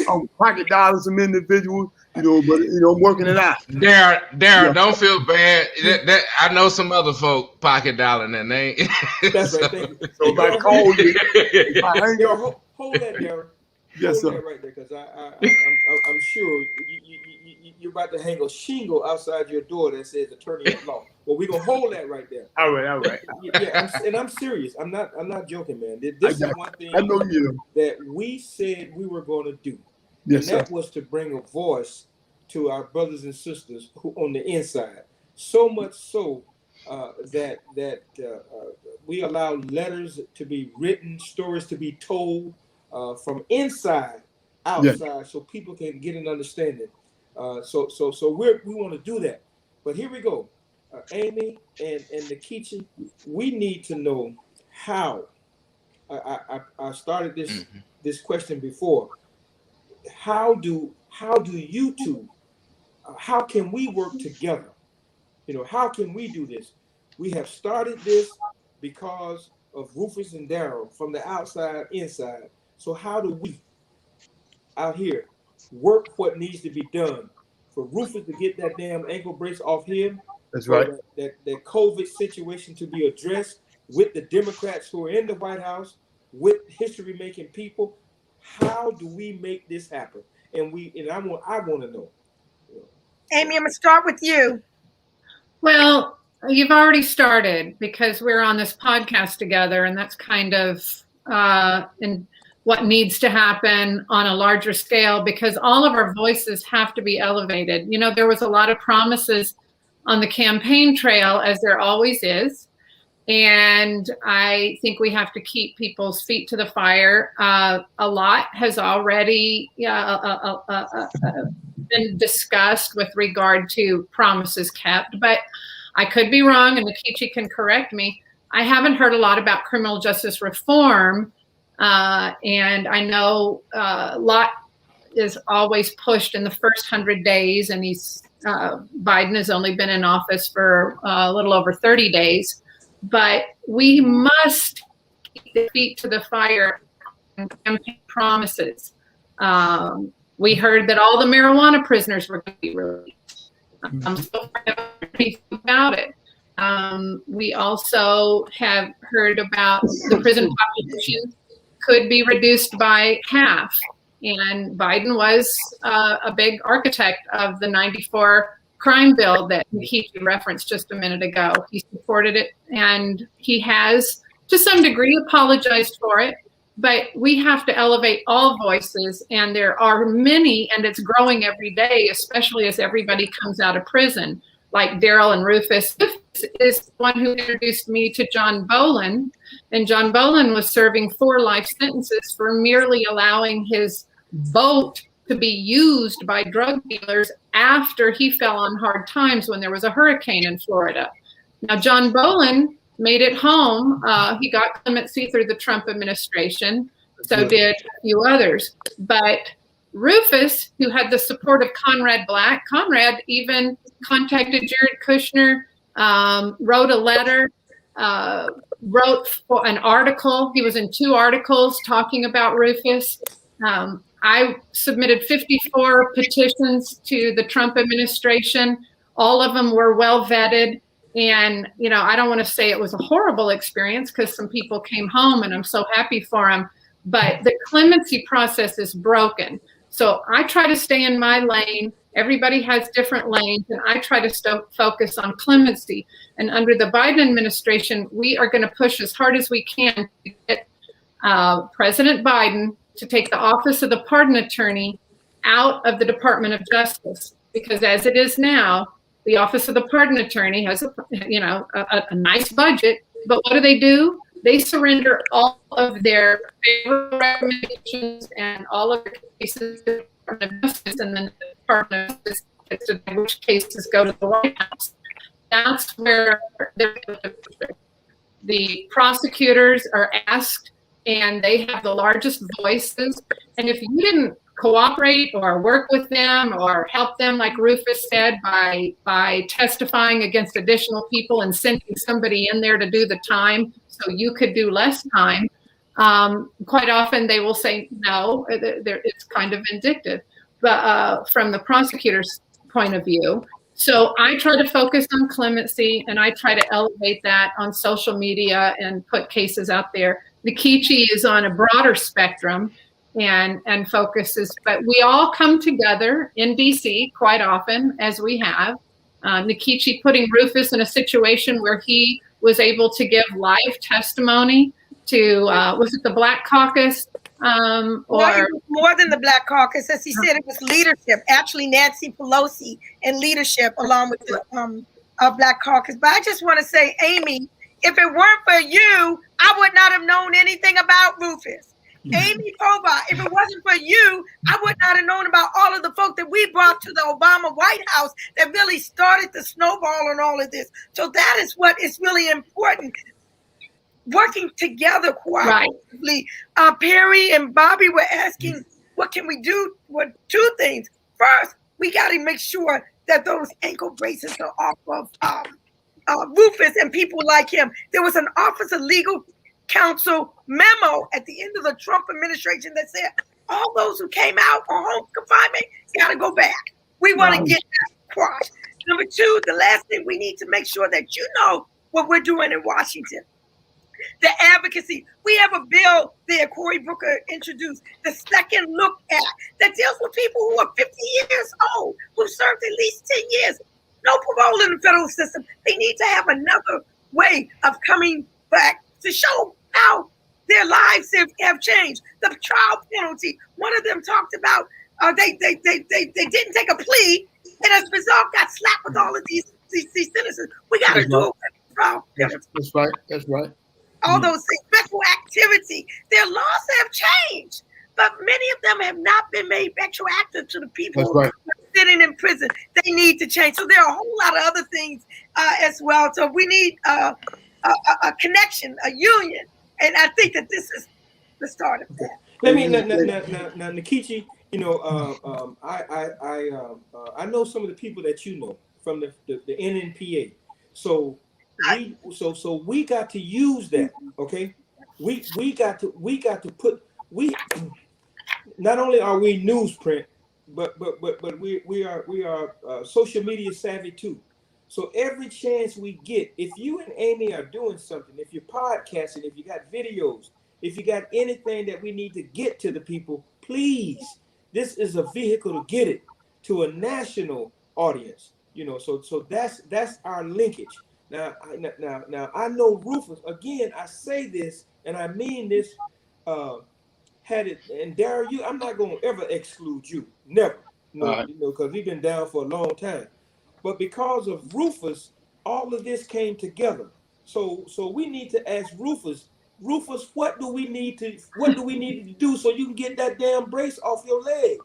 I'm pocket dialing some individuals, but I'm working it out.
Darryl, don't feel bad. That I know some other folk pocket dialing and they ain't.
That's right. Thank you.
So if I call you, if I hang up,
hold that, Darryl.
Yes, sir.
Hold that right there, because I'm sure you're about to hang a shingle outside your door that says attorney at law. Well, we're gonna hold that right there.
All right.
Yeah, I'm serious. I'm not joking, man. This is one thing
I know you
that we said we were going to do.
Yes,
and that was to bring a voice to our brothers and sisters who on the inside. So much so that we allow letters to be written, stories to be told. From inside, outside, so people can get an understanding. So we want to do that. But here we go, Amy and Nkechi, we need to know how. I started this question before. How do you two? How can we work together? How can we do this? We have started this because of Rufus and Darryl from the outside, inside. So how do we out here work what needs to be done for Rufus to get that damn ankle brace off him?
That's right.
That COVID situation to be addressed with the Democrats who are in the White House, with history-making people. How do we make this happen? And I want to know.
Amy, I'm gonna start with you.
Well, you've already started because we're on this podcast together, and that's kind of in what needs to happen on a larger scale, because all of our voices have to be elevated. There was a lot of promises on the campaign trail, as there always is. And I think we have to keep people's feet to the fire. A lot has already been discussed with regard to promises kept, but I could be wrong, and Nkechi can correct me. I haven't heard a lot about criminal justice reform. And I know a lot is always pushed in the first 100 days, and Biden has only been in office for a little over 30 days. But we must keep the feet to the fire on campaign promises. We heard that all the marijuana prisoners were going to be released. I'm still pretty about it. We also have heard about the prison population could be reduced by half. And Biden was a big architect of the 94 crime bill that he referenced just a minute ago. He supported it, and he has, to some degree, apologized for it. But we have to elevate all voices, and there are many, and it's growing every day, especially as everybody comes out of prison. like Darryl and Rufus. Rufus is the one who introduced me to John Bolin, and John Bolin was serving 4 life sentences for merely allowing his boat to be used by drug dealers after he fell on hard times when there was a hurricane in Florida. Now, John Bolin made it home. He got clemency through the Trump administration. So did a few others. But Rufus, who had the support of Conrad Black, Conrad even contacted Jared Kushner, wrote a letter, wrote an article. He was in 2 articles talking about Rufus. I submitted 54 petitions to the Trump administration. All of them were well vetted. And, you know, I don't want to say it was a horrible experience because some people came home and I'm so happy for them. But the clemency process is broken. So I try to stay in my lane. Everybody has different lanes, and I try to focus on clemency. And under the Biden administration, we are going to push as hard as we can to get President Biden to take the office of the pardon attorney out of the Department of Justice. Because as it is now, the office of the pardon attorney has a nice budget, but what do? They surrender all of their favorable recommendations and all of their cases to the Department of Justice, and then the Department of Justice gets to decide which cases go to the White House. That's where the prosecutors are asked, and they have the largest voices. And if you didn't cooperate or work with them or help them, like Rufus said, by testifying against additional people and sending somebody in there to do the time so you could do less time, quite often they will say no. It's kind of vindictive, but from the prosecutor's point of view. So I try to focus on clemency, and I try to elevate that on social media and put cases out there. Nkechi is on a broader spectrum and focuses, but we all come together in DC quite often, as we have. Nkechi putting Rufus in a situation where he was able to give live testimony to, was it the Black Caucus?
More than the Black Caucus, as he said, it was leadership. Actually, Nancy Pelosi and leadership, along with the Black Caucus. But I just want to say, Amy, if it weren't for you, I would not have known anything about Rufus. Amy Povah, if it wasn't for you, I would not have known about all of the folk that we brought to the Obama White House that really started the snowball and all of this. So that is what is really important. Working together cooperatively. Right. Perry and Bobby were asking, what can we do? Well, 2 things. First, we got to make sure that those ankle braces are off of Rufus and people like him. There was an Office of Legal Counsel memo at the end of the Trump administration that said all those who came out on home confinement got to go back. We want to get that across. Number 2, the last thing, we need to make sure that you know what we're doing in Washington. The advocacy. We have a bill there, Cory Booker introduced, the Second Look Act, that deals with people who are 50 years old, who served at least 10 years. No parole in the federal system. They need to have another way of coming back to show how their lives have changed. The trial penalty. One of them talked about they didn't take a plea, and as a result got slapped with all of these sentences. We got to do it with trial penalty.
That's right. That's right.
All those things, sexual activity. Their laws have changed, but many of them have not been made retroactive to the people who are sitting in prison. They need to change. So there are a whole lot of other things as well. So we need a connection, a union, and I think that this is the start of that.
Let me now, Nkechi. You know, I know some of the people that you know from the NNPA. So we got to use that. Okay, we got to put, not only are we newsprint, but we are social media savvy too. So every chance we get, if you and Amy are doing something, if you're podcasting, if you got videos, if you got anything that we need to get to the people, please, this is a vehicle to get it to a national audience. You know, so that's our linkage. Now I know Rufus. Again, I say this and I mean this. Had it, and Darryl, I'm not gonna ever exclude you. Never. No, you know, because we've been down for a long time. But because of Rufus, all of this came together. So we need to ask Rufus, what do we need to do so you can get that damn brace off your leg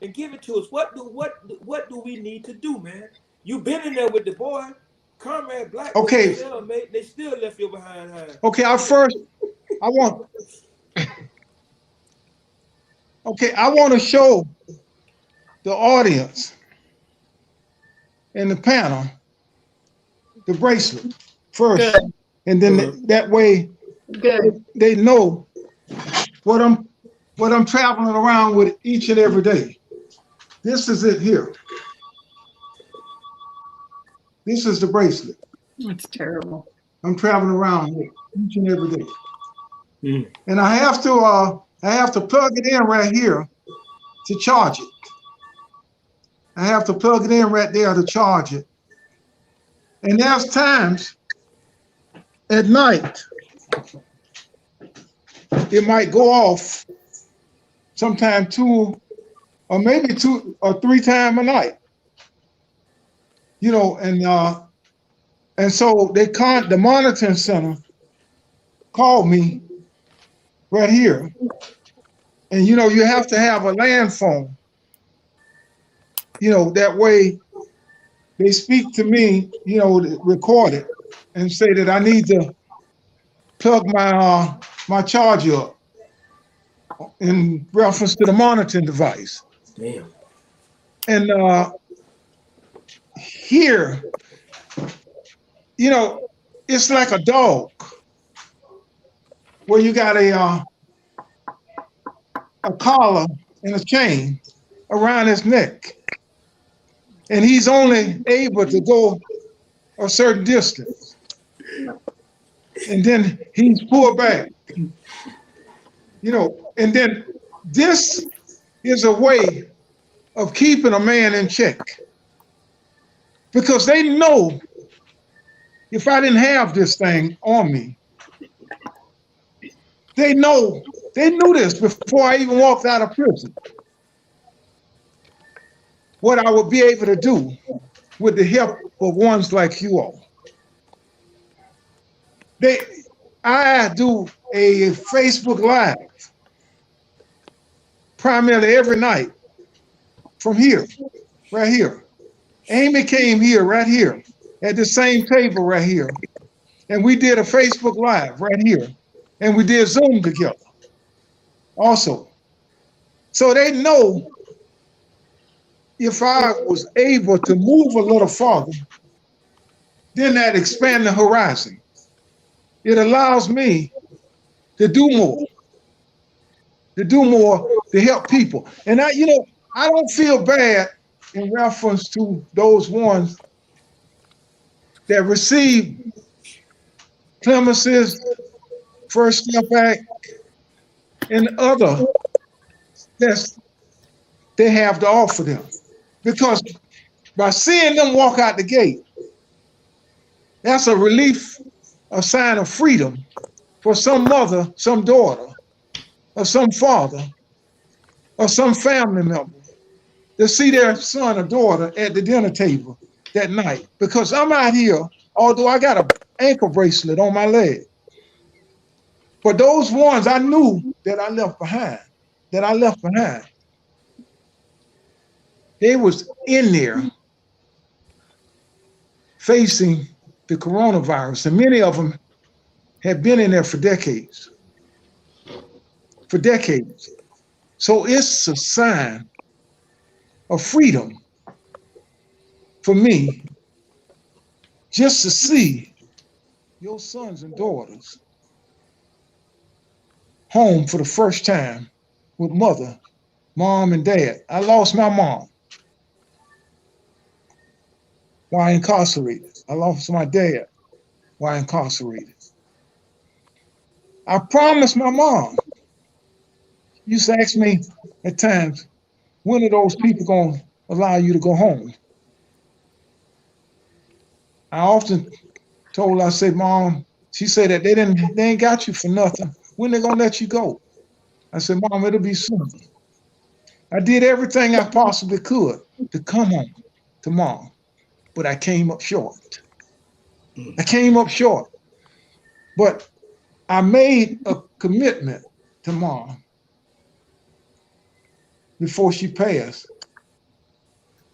and give it to us? What do we need to do, man? You been in there with the boy, Comrade Black.
Okay.
They still left you behind.
Okay, I want to show the audience and the panel the bracelet first. Good. And then that way they know what I'm traveling around with each and every day. This is it here. This is the bracelet.
That's terrible.
I'm traveling around with each and every day. And I have to plug it in right here to charge it. I have to plug it in right there to charge it. And there's times at night, it might go off sometime 2 or maybe 2 or 3 times a night. You know, and so the monitoring center called me right here. And you know, you have to have a land phone. You know, that way they speak to me, you know, record it and say that I need to plug my charger up in reference to the monitoring device.
Damn.
And here, you know, it's like a dog where you got a collar and a chain around his neck. And he's only able to go a certain distance. And then he's pulled back. You know, and then this is a way of keeping a man in check. Because they know if I didn't have this thing on me, they knew this before I even walked out of prison. What I would be able to do with the help of ones like you all. I do a Facebook Live primarily every night from here, right here. Amy came here, right here, at the same table right here. And we did a Facebook Live right here. And we did Zoom together also. So they know if I was able to move a little farther, then that expand the horizon. It allows me to do more, to help people. And I don't feel bad in reference to those ones that receive clemency, First Step Act, and other that they have to offer them. Because by seeing them walk out the gate, that's a relief, a sign of freedom for some mother, some daughter, or some father, or some family member to see their son or daughter at the dinner table that night. Because I'm out here, although I got an ankle bracelet on my leg, but those ones I knew that I left behind, they was in there facing the coronavirus, and many of them had been in there for decades. So it's a sign of freedom for me just to see your sons and daughters home for the first time with mom and dad. I lost my mom while incarcerated. I lost my dad while incarcerated. I promised my mom. She used to ask me at times, when are those people going to allow you to go home? I often told her, I said, Mom, she said that they ain't got you for nothing. When they going to let you go? I said, Mom, it'll be soon. I did everything I possibly could to come home to Mom. but I came up short. I came up short. But I made a commitment to Mom before she passed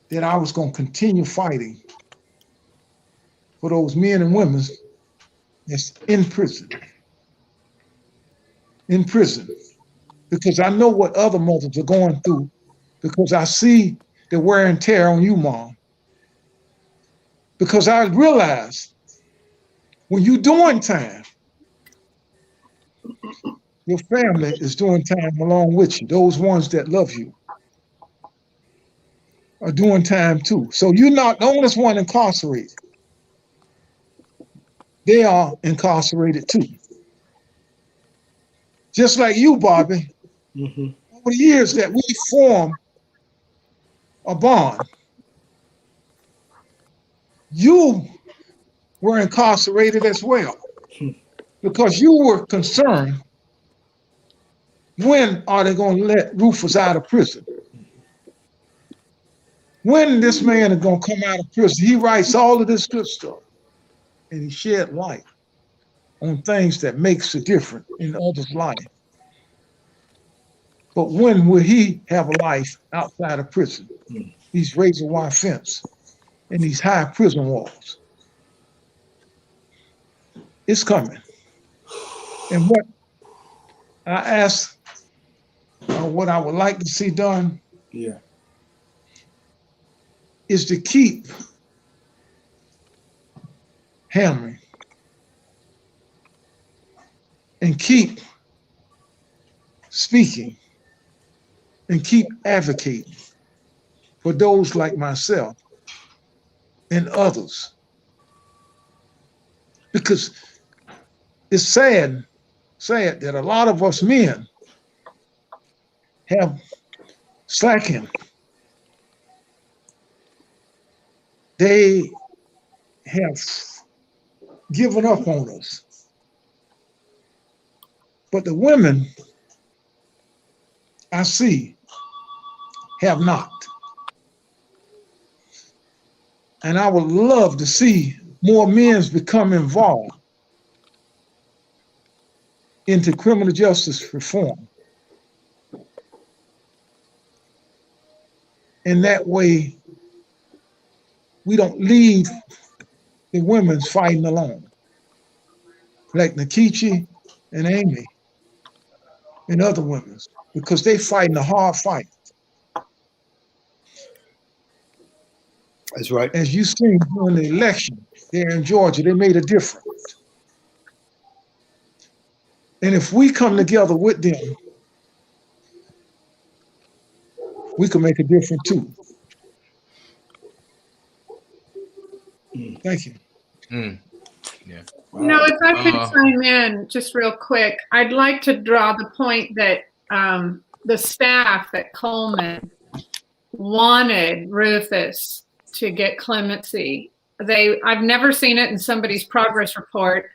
that I was going to continue fighting for those men and women that's in prison. In prison. Because I know what other mothers are going through, because I see the wear and tear on you, Mom. Because I realize when you're doing time, your family is doing time along with you. Those ones that love you are doing time too. So you're not the only one incarcerated. They are incarcerated too. Just like you, Bobby.
Mm-hmm.
Over the years that we formed a bond, you were incarcerated as well, because you were concerned, when are they going to let Rufus out of prison? When this man is going to come out of prison? He writes all of this good stuff, and he shed light on things that makes a difference in others' life. But when will he have a life outside of prison? These razor wire fence and these high prison walls. It's coming. And what I ask, what I would like to see done, is to keep hammering and keep speaking and keep advocating for those like myself and others. Because it's sad that a lot of us men have slackened. They have given up on us. But the women I see have not. And I would love to see more men become involved into criminal justice reform. And that way, we don't leave the women fighting alone, like Nkechi and Amy and other women, because they fighting a hard fight.
That's right.
As you seen during the election there in Georgia, they made a difference. And if we come together with them, we can make a difference too. Thank you.
Yeah.
You know, if I could chime in just real quick, I'd like to draw the point that the staff at Coleman wanted Rufus to get clemency. I've never seen it in somebody's progress report,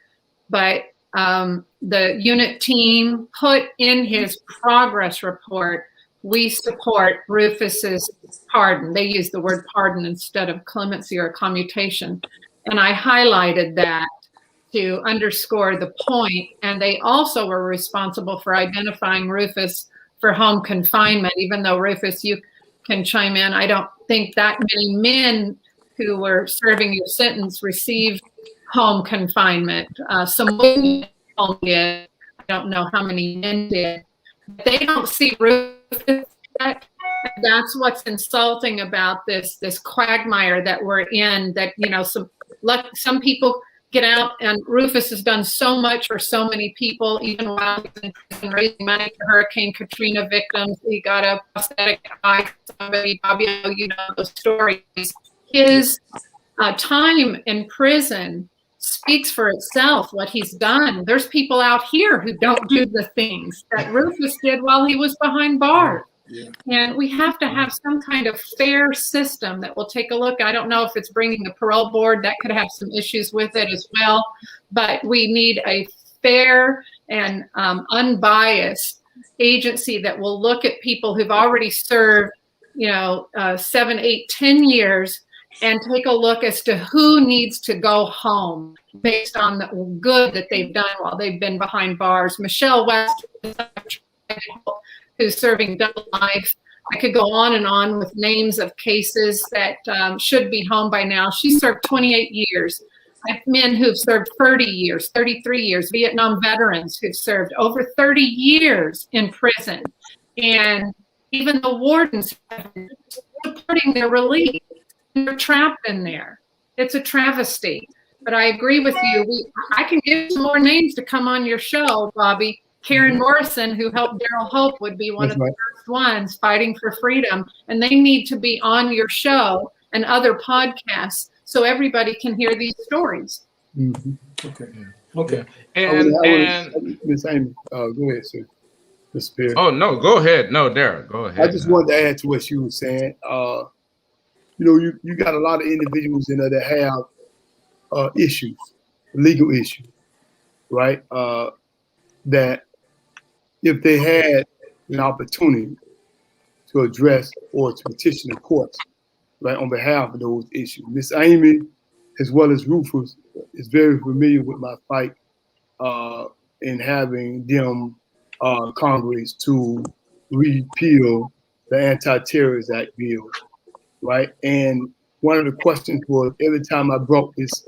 but the unit team put in his progress report, we support Rufus's pardon. They used the word pardon instead of clemency or commutation. And I highlighted that to underscore the point. And they also were responsible for identifying Rufus for home confinement, even though Rufus, you can chime in. I don't think that many men who were serving your sentence received home confinement. Some women did. I don't know how many men did. They don't see Rufus yet. That's what's insulting about this quagmire that we're in, that, you know, some people get out, and Rufus has done so much for so many people, even while he's in prison, raising money for Hurricane Katrina victims. He got a prosthetic eye for somebody. Bobby, you know those stories. His time in prison speaks for itself, what he's done. There's people out here who don't do the things that Rufus did while he was behind bars. Yeah. And we have to have some kind of fair system that will take a look. I don't know if it's bringing the parole board, that could have some issues with it as well, but we need a fair and unbiased agency that will look at people who've already served, 7, 8, 10 years and take a look as to who needs to go home based on the good that they've done while they've been behind bars. Michelle West, who's serving double life. I could go on and on with names of cases that should be home by now. She served 28 years. I have men who've served 30 years, 33 years, Vietnam veterans who've served over 30 years in prison. And even the wardens have been supporting their release. They're trapped in there. It's a travesty. But I agree with you. I can give some more names to come on your show, Bobby. Karen Morrison, who helped Darryl Hope, would be one of the first ones fighting for freedom. And they need to be on your show and other podcasts so everybody can hear these stories.
Mm-hmm.
Okay.
And
Miss Amy, go ahead, sir. Miss Perry.
Oh no, go ahead. No, Darryl, go ahead.
I just wanted to add to what she was saying. You got a lot of individuals in there that have issues, legal issues, right? That if they had an opportunity to address or to petition the courts, right, on behalf of those issues. Miss Amy, as well as Rufus, is very familiar with my fight in having them Congress to repeal the Anti-Terrorist Act bill, right? And one of the questions was every time I brought this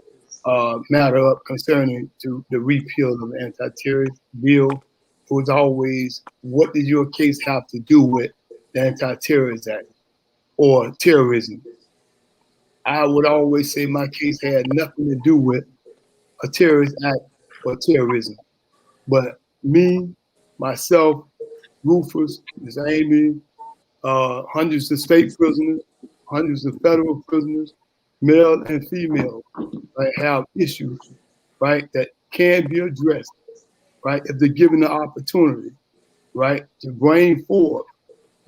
matter up concerning to the repeal of the Anti-Terrorist bill, it was always, what did your case have to do with the Anti-Terrorist Act or terrorism? I would always say my case had nothing to do with a terrorist act or terrorism. But me, myself, Rufus, Ms. Amy, hundreds of state prisoners, hundreds of federal prisoners, male and female, right, have issues, right, that can be addressed, right, if they're given the opportunity, right, to bring forth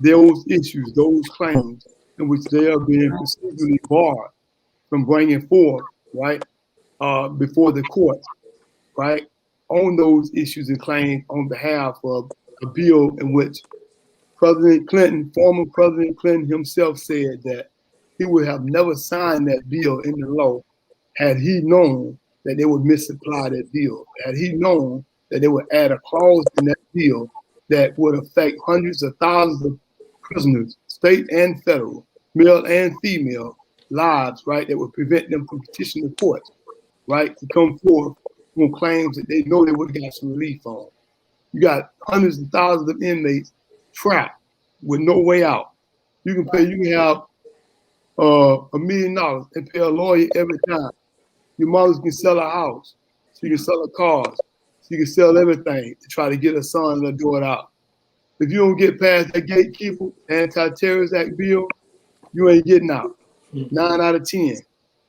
those issues, those claims in which they are being procedurally barred from bringing forth, right, before the courts, right, on those issues and claims on behalf of a bill in which President Clinton, former President Clinton himself said that he would have never signed that bill into law had he known that they would misapply that bill, had he known that they would add a clause in that bill that would affect hundreds of thousands of prisoners, state and federal, male and female lives, right, that would prevent them from petitioning the courts, right, to come forth on claims that they know they would have got some relief on. You got hundreds of thousands of inmates trapped with no way out. You can have $1 million and pay a lawyer every time. Your mother can sell a house, she can sell her cars, she can sell everything to try to get her son and her daughter out. If you don't get past that gatekeeper, Anti-Terrorist Act bill, you ain't getting out. 9 out of 10.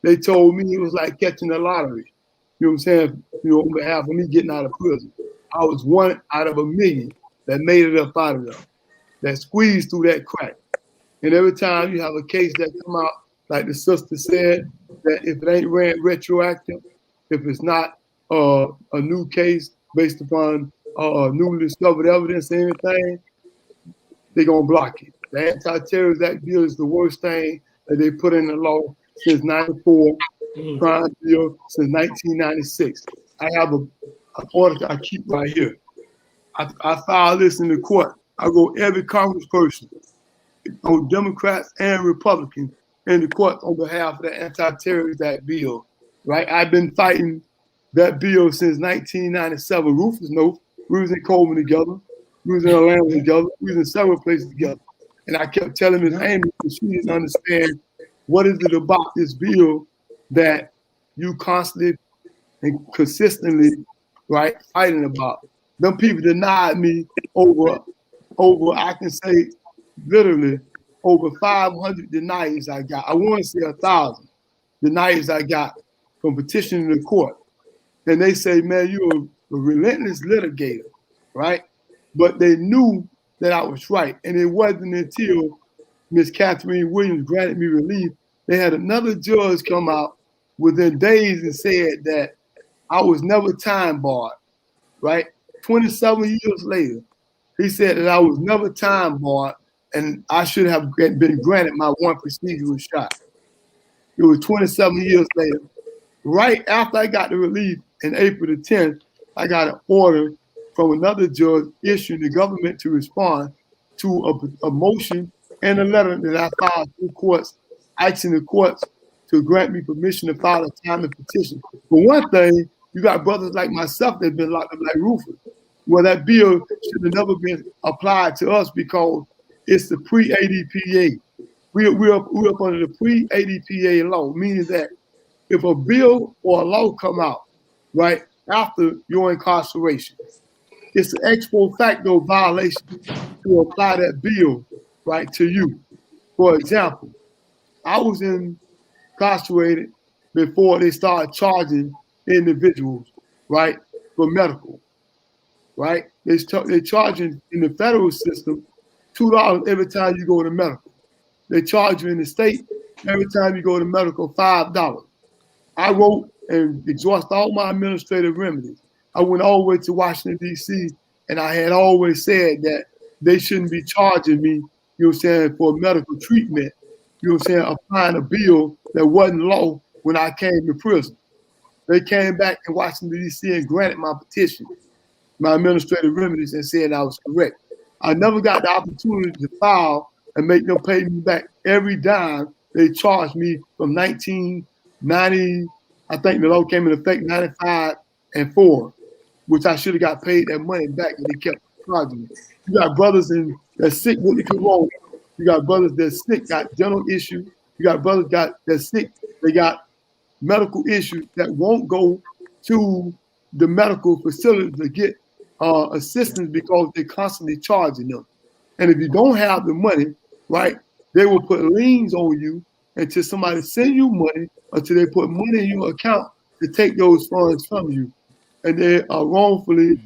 They told me it was like catching the lottery. You know what I'm saying? On behalf of me getting out of prison. I was 1 out of 1 million that made it up out of there, that squeezed through that crack. And every time you have a case that come out, like the sister said, that if it ain't ran retroactive, if it's not a new case based upon newly discovered evidence or anything, they're going to block it. The Anti-Terrorist Act bill is the worst thing that they put in the law since 94, crime bill since 1996. I have an order I keep right here. I file this in the court. I go every congressperson, on Democrats and Republicans, in the court on behalf of the Anti-Terrorist Act bill, right? I've been fighting that bill since 1997. Rufus knows, we was in Coleman together, we was in Atlanta together, we was in several places together. And I kept telling Ms. Amy that she didn't understand what is it about this bill that you constantly and consistently, right, fighting about. Them people denied me over, I can say literally over 500 denials I got. I want to say 1,000 denials I got from petitioning the court. And they say, man, you're a relentless litigator, right? But they knew that I was right. And it wasn't until Miss Catherine Williams granted me relief, they had another judge come out within days and said that I was never time barred, right? 27 years later, he said that I was never time barred and I should have been granted my one procedural shot. It was 27 years later. Right after I got the relief in April the 10th, I got an order from another judge issuing the government to respond to a motion and a letter that I filed through courts, asking the courts to grant me permission to file a timely petition. For one thing, you got brothers like myself that have been locked up like Rufus. Well, that bill should have never been applied to us because it's the pre-ADPA. We're up under the pre-ADPA law, meaning that if a bill or a law come out, right, after your incarceration, it's an ex post facto violation to apply that bill, right, to you. For example, I was incarcerated before they started charging individuals, right, for medical, right? They're charging in the federal system $2 every time you go to medical. They charge you in the state every time you go to medical $5. I wrote and exhausted all my administrative remedies. I went all the way to Washington, D.C., and I had always said that they shouldn't be charging me, you know what I'm saying, for medical treatment, you know what I'm saying, applying a bill that wasn't law when I came to prison. They came back in Washington, D.C. and granted my petition, my administrative remedies, and said I was correct. I never got the opportunity to file and make them pay me back every dime they charged me from 1990, I think the law came in effect 95 and 4, which I should have got paid that money back, and they kept charging me. You got brothers that's sick with the corona. You got brothers that's sick, got dental issues. You got brothers that's sick, they got medical issues that won't go to the medical facility to get assistance because they're constantly charging them. And if you don't have the money, right, they will put liens on you until somebody send you money, until they put money in your account to take those funds from you. And they are wrongfully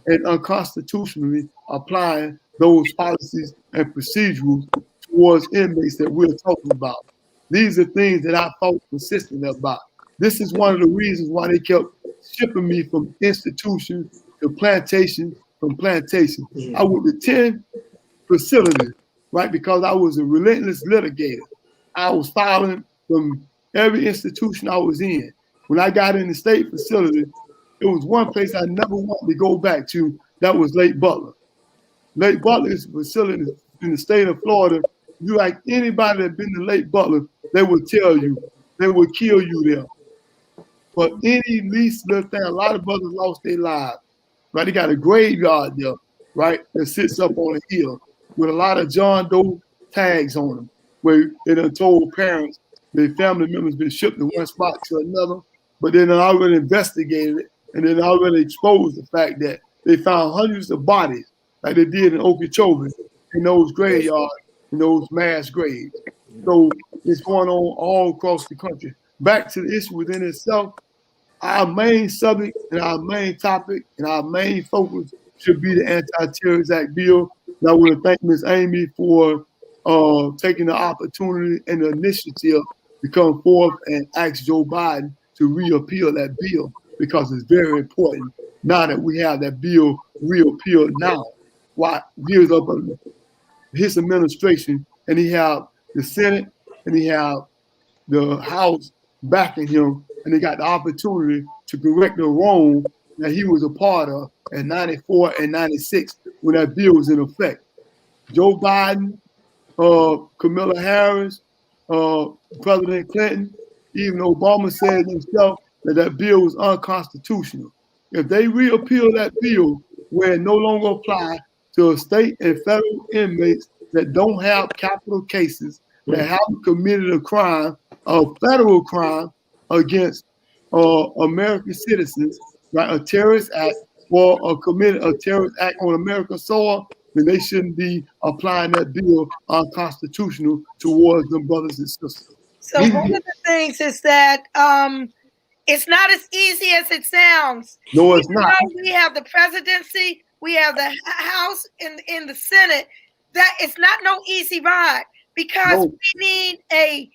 and unconstitutionally applying those policies and procedures towards inmates that we're talking about. These are things that I fought consistently about. This is one of the reasons why they kept shipping me from institution to plantation, from plantation. I went to 10 facilities, right, because I was a relentless litigator. I was filing from every institution I was in. When I got in the state facility, it was one place I never wanted to go back to. That was Lake Butler. Lake Butler is a facility in the state of Florida. You like anybody that been to Lake Butler, they will tell you, they will kill you there. But any least little thing, a lot of brothers lost their lives. Right, they got a graveyard there, right, that sits up on a hill with a lot of John Doe tags on them, where they done told parents their family members been shipped to one spot to another, but they done already investigated it and then already exposed the fact that they found hundreds of bodies, like they did in Okeechobee, in those graveyards, in those mass graves. So it's going on all across the country. Back to the issue within itself, our main subject and our main topic and our main focus should be the Anti-Terrorist Act bill. And I want to thank Ms. Amy for taking the opportunity and the initiative to come forth and ask Joe Biden to reappeal that bill, because it's very important now that we have that bill reappealed now. Why years up under his administration, and he have the Senate and he have the House backing him, and they got the opportunity to correct the wrong that he was a part of in 94 and 96 when that bill was in effect. Joe Biden, Kamala Harris, President Clinton, even Obama said himself that that bill was unconstitutional. If they reappeal that bill where it no longer apply to state and federal inmates that don't have capital cases, that haven't committed a crime, a federal crime against American citizens, right, a terrorist act, or committed a terrorist act on American soil, then they shouldn't be applying that bill unconstitutional towards them brothers and sisters.
So one of the things is that it's not as easy as it sounds.
No, it's not.
We have the presidency, we have the House in the Senate. That it's not no easy ride, because we need a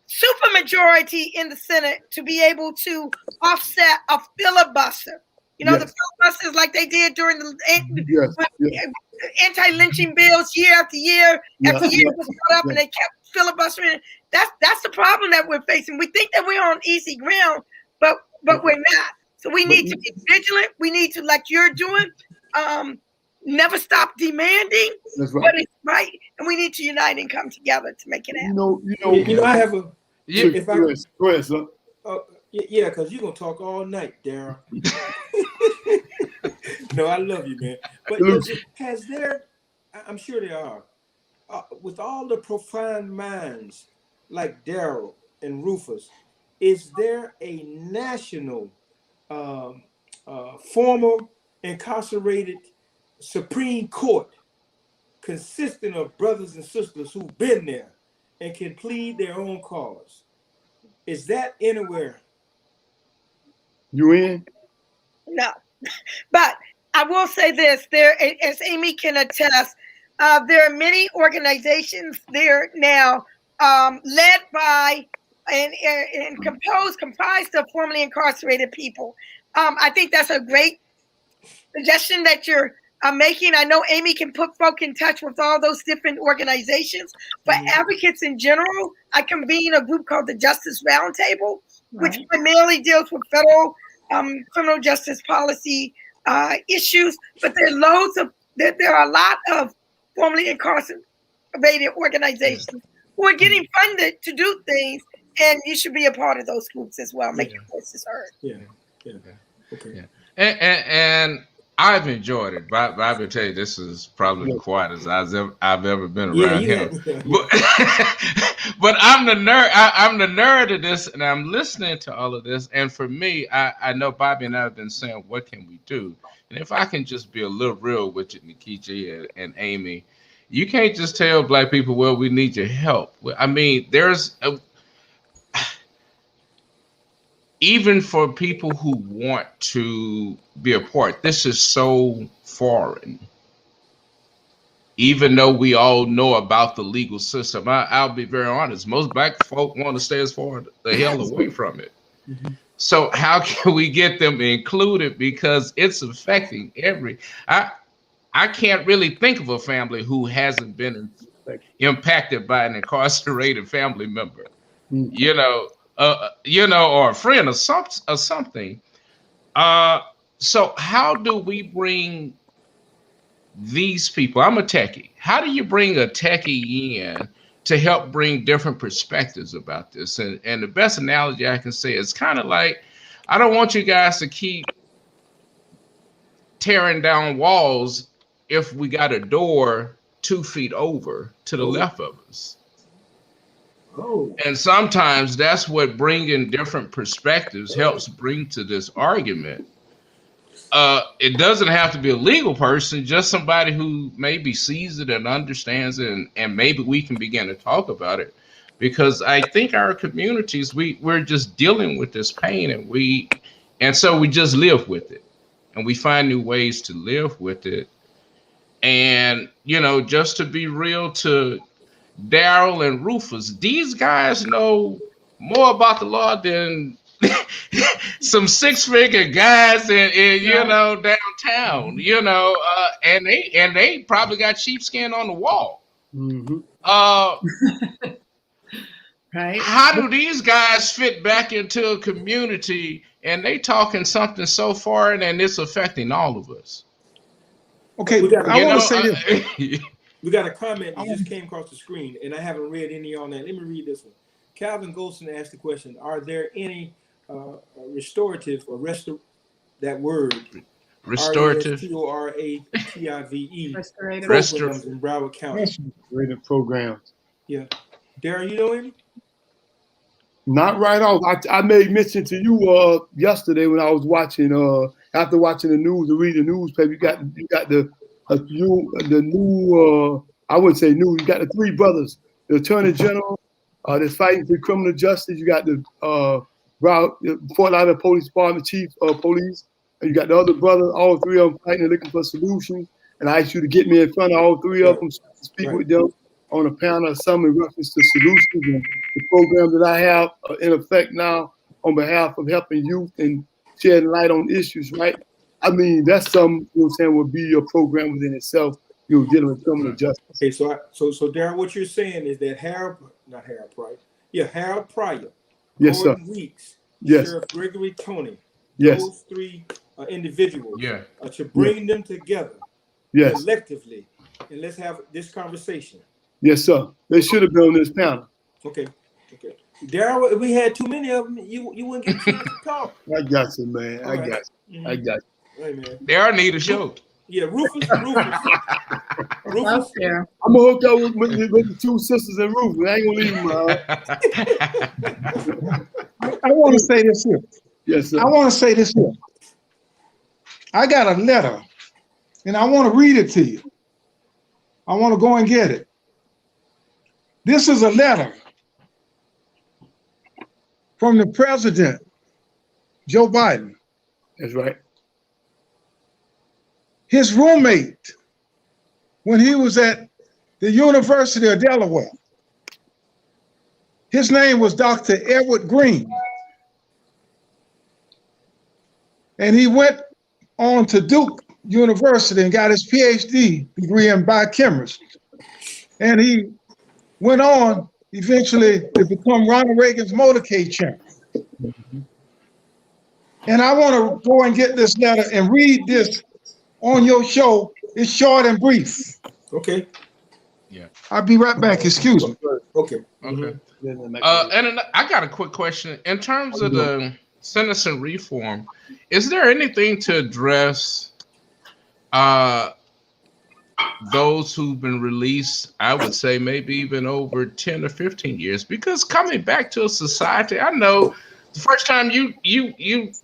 supermajority in the Senate to be able to offset a filibuster. You know, the filibusters like they did during the anti-lynching bills year after year after year was brought up, and they kept filibustering. That's the problem that we're facing. We think that we're on easy ground, but we're not. So we need to be vigilant. We need to, like you're doing, never stop demanding.
That's right.
What is right, and we need to unite and come together to make it happen.
You know, I have a. If I
go ahead, son.
Yeah, because you're gonna talk all night, Darryl. No, I love you, man. But has there? I'm sure there are. With all the profound minds like Darryl and Rufus, is there a national former incarcerated Supreme Court consisting of brothers and sisters who've been there and can plead their own cause? Is that anywhere?
You in?
No, but I will say this: there, as Amy can attest, there are many organizations there now, led by and comprised of formerly incarcerated people. I think that's a great suggestion that you're making. I know Amy can put folk in touch with all those different organizations. For advocates in general, I convene a group called the Justice Roundtable, which primarily deals with federal criminal justice policy issues. But there are a lot of formerly incarcerated organizations who are getting funded to do things, and you should be a part of those groups as well. Make your voices heard.
Okay.
And I've enjoyed it. But I will tell you, this is probably the quietest I've ever been around him. But I'm the nerd. I'm the nerd of this, and I'm listening to all of this. And for me, I know Bobby and I have been saying, what can we do? And if I can just be a little real with you, Nkechi and Amy, you can't just tell Black people, well, we need your help. I mean, even for people who want to be a part, this is so foreign. Even though we all know about the legal system, I'll be very honest, most Black folk want to stay as far the hell away from it. So how can we get them included? Because it's affecting I can't really think of a family who hasn't been impacted by an incarcerated family member, or a friend or something. So how do we bring these people? I'm a techie. How do you bring a techie in to help bring different perspectives about this? And the best analogy I can say is kind of like, I don't want you guys to keep tearing down walls if we got a door 2 feet over to the left of us. And sometimes that's what bringing different perspectives helps bring to this argument. It doesn't have to be a legal person, just somebody who maybe sees it and understands it, and maybe we can begin to talk about it. Because I think our communities, we're just dealing with this pain, and so we just live with it, and we find new ways to live with it. And, just to be real to Darryl and Rufus, these guys know more about the law than some 6-figure guys in downtown, and they probably got sheepskin on the wall.
Right.
How do these guys fit back into a community and they talking something so foreign and it's affecting all of us?
Okay, I want to say this.
We got a comment that just came across the screen, and I haven't read any on that. Let me read this one. Calvin Golson asked the question, are there any restorative or that word?
Restorative.
RESTORATIVE
Restorative
programs in Broward County.
Restorative programs.
Yeah. Darryl, you know any?
Not right off. I made mention to you yesterday when I was watching after watching the news and reading the newspaper. You got the new I wouldn't say new. You got the 3 brothers, the Attorney General that's fighting for criminal justice. You got the Fort Lauderdale Police Department Chief of Police, and you got the other brother. All 3 of them fighting and looking for solutions. And I asked you to get me in front of all 3 of them to speak with them on a panel or some in reference to solutions and the program that I have in effect now on behalf of helping youth and shedding light on issues, right? I mean, that's something, would be a program within itself, dealing with criminal justice.
Okay, so Darryl, what you're saying is that Harrop Price, Yeah, Harold Pryor.
Yes,
Gordon
sir.
Weeks.
Yes.
Sheriff Gregory Tony.
Yes.
Those three individuals.
Yeah.
To bring them together.
Yes.
Collectively. And let's have this conversation.
Yes, sir. They should have been on this panel.
Okay. Okay. Darryl, if we had too many of them, you wouldn't get a chance to talk.
I got you, man. I got you. I got you.
Right, man.
Darryl need a show.
Yeah, Rufus. Rufus.
Yeah.
I'm gonna hook up with the two sisters and Rufus. I ain't gonna leave them.
I want to say this here.
Yes, sir.
I want to say this here. I got a letter, and I want to read it to you. I want to go and get it. This is a letter from the president, Joe Biden.
That's right.
His roommate, when he was at the University of Delaware, his name was Dr. Edward Green. And he went on to Duke University and got his PhD degree in biochemistry. And he went on eventually to become Ronald Reagan's motorcade chairman. And I want to go and get this letter and read this on your show. It's short and brief.
Okay.
Yeah.
I'll be right back. Excuse me.
Okay.
Okay. And I got a quick question. In terms of the sentencing reform, is there anything to address those who've been released, I would say maybe even over 10 or 15 years? Because coming back to a society, I know the first time you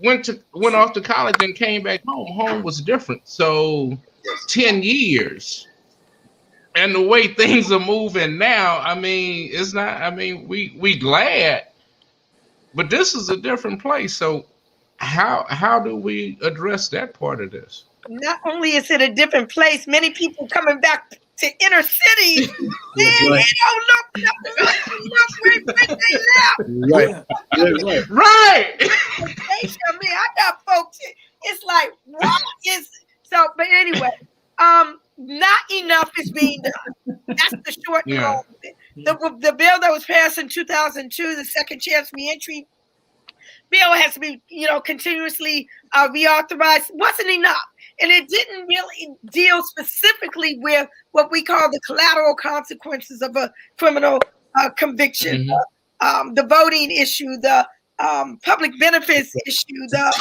went off to college and came back home was different. So 10 years. And the way things are moving now, I mean, it's not, I mean, we glad, but this is a different place. So how do we address that part of this?
Not only is it a different place, many people coming back to inner cities, they don't look nothing like they left.
Right.
Right.
They tell me, I got folks, it's like, what is, so, but anyway, not enough is being done. That's the short and long of it. The bill that was passed in 2002, the Second Chance Reentry bill, has to be, continuously reauthorized. Wasn't enough, and it didn't really deal specifically with what we call the collateral consequences of a criminal conviction, the voting issue, the public benefits issue, the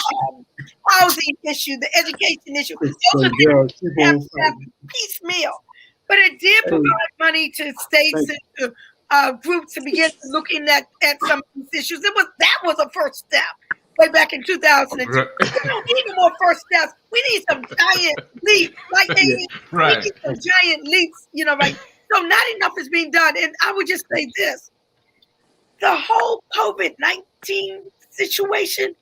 housing issue, the education issue. Those are things that have piecemeal, but it did provide money to states and to groups to begin looking at some of these issues. That was a first step way back in 2002. We don't need no more first steps. We need some giant leaps, like they need. We need some giant leaps, right? So not enough is being done. And I would just say this: the whole COVID-19 situation,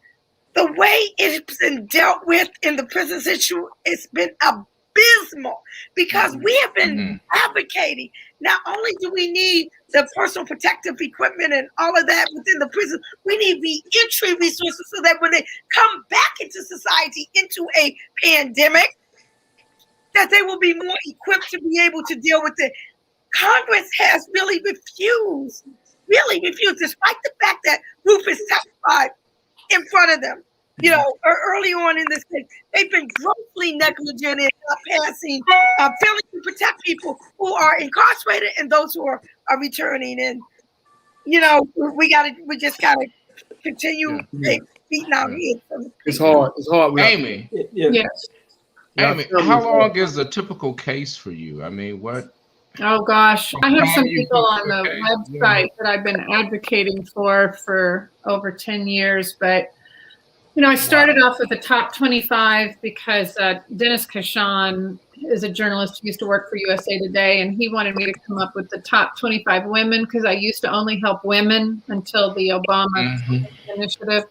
the way it's been dealt with in the prison situation, it's been abysmal, because we have been advocating. Not only do we need the personal protective equipment and all of that within the prison, we need re-entry resources so that when they come back into society, into a pandemic, that they will be more equipped to be able to deal with it. Congress has really refused, despite the fact that Rufus testified in front of them. Early on in this case, they've been grossly negligent in not passing, failing to protect people who are incarcerated and those who are returning. And we just gotta continue beating our heads.
It's hard.
Amy.
Yes.
Amy, how long is a typical case for you? I mean, what?
Oh gosh, I have some people on the website that I've been advocating for over 10 years, but I started off with the top 25 because Dennis Kashan is a journalist who used to work for USA Today, and he wanted me to come up with the top 25 women because I used to only help women until the Obama initiative.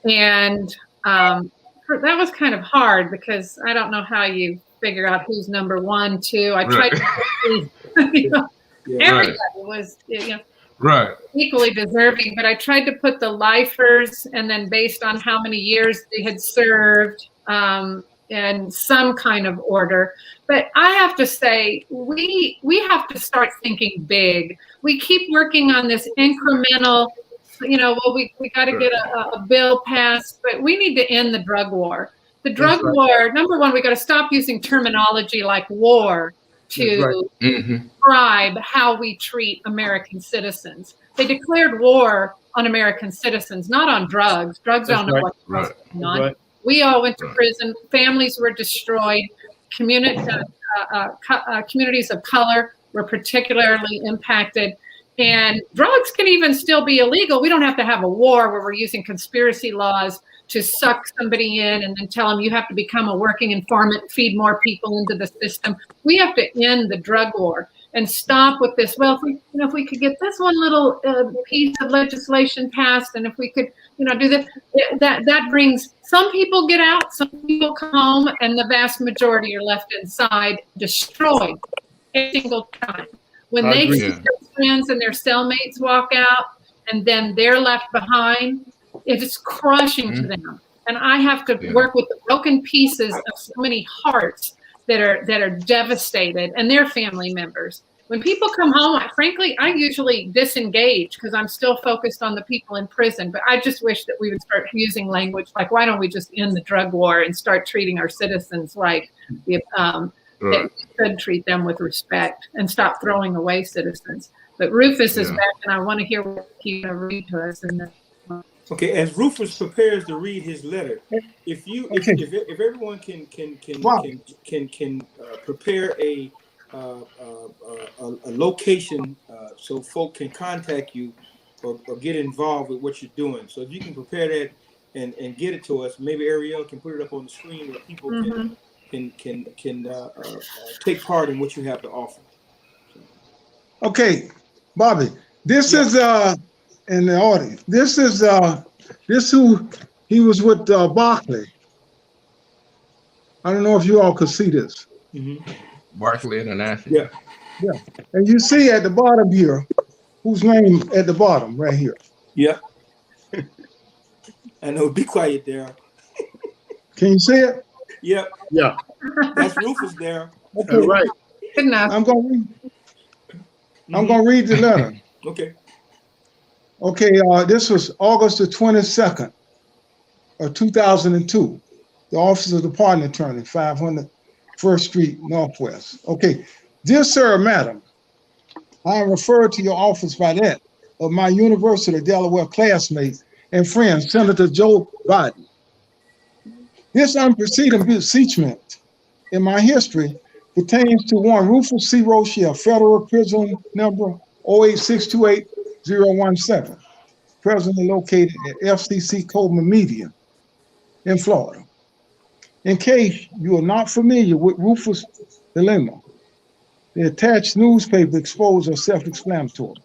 And that was kind of hard because I don't know how you figure out who's number 1, 2. I tried to everybody was equally deserving, but I tried to put the lifers and then based on how many years they had served, and some kind of order. But I have to say, we have to start thinking big. We keep working on this incremental, well, we got to get a bill passed, but we need to end the drug war. The drug war, number one, we got to stop using terminology like war to describe how we treat American citizens. They declared war on American citizens, not on drugs. Drugs don't know what's going on. We all went to prison. Families were destroyed. Communities of color were particularly impacted. And drugs can even still be illegal. We don't have to have a war where we're using conspiracy laws to suck somebody in and then tell them you have to become a working informant, feed more people into the system. We have to end the drug war and stop with this. Well, if we could get this one little piece of legislation passed, and if we could, do this, that brings some people get out, some people come home, and the vast majority are left inside, destroyed every single time. When they see their friends and their cellmates walk out, and then they're left behind, it is crushing to them. And I have to work with the broken pieces of so many hearts that are devastated, and their family members. When people come home, frankly, I usually disengage because I'm still focused on the people in prison. But I just wish that we would start using language like, why don't we just end the drug war and start treating our citizens like that we should treat them with respect and stop throwing away citizens. But Rufus is back, and I want to hear what he's going to read to us.
Okay, as Rufus prepares to read his letter, if everyone can prepare a location so folk can contact you or get involved with what you're doing. So if you can prepare that and get it to us, maybe Ariel can put it up on the screen where people can take part in what you have to offer.
Okay, Bobby, this is in the audience. This who he was with Barclay. I don't know if you all could see this.
Barclay International.
Yeah. And you see at the bottom here, whose name at the bottom right here.
Yeah. I know. Be quiet, Darryl.
Can you see it?
Yep.
Yeah.
That's Rufus there.
Okay.
Right.
Good enough.
I'm gonna read the letter.
Okay.
Okay, this was August the 22nd of 2002. The Office of the Pardon Attorney, 500 First Street Northwest. Okay, dear sir or madam, I am referred to your office by that of my University of Delaware classmate and friend, Senator Joe Biden. This unpreceded beseechment in my history pertains to one Rufus C. Rochelle, federal prison number 08628-017, presently located at FCC Coleman Media in Florida. In case you are not familiar with Rufus' dilemma, the attached newspaper exposed are self-explanatory.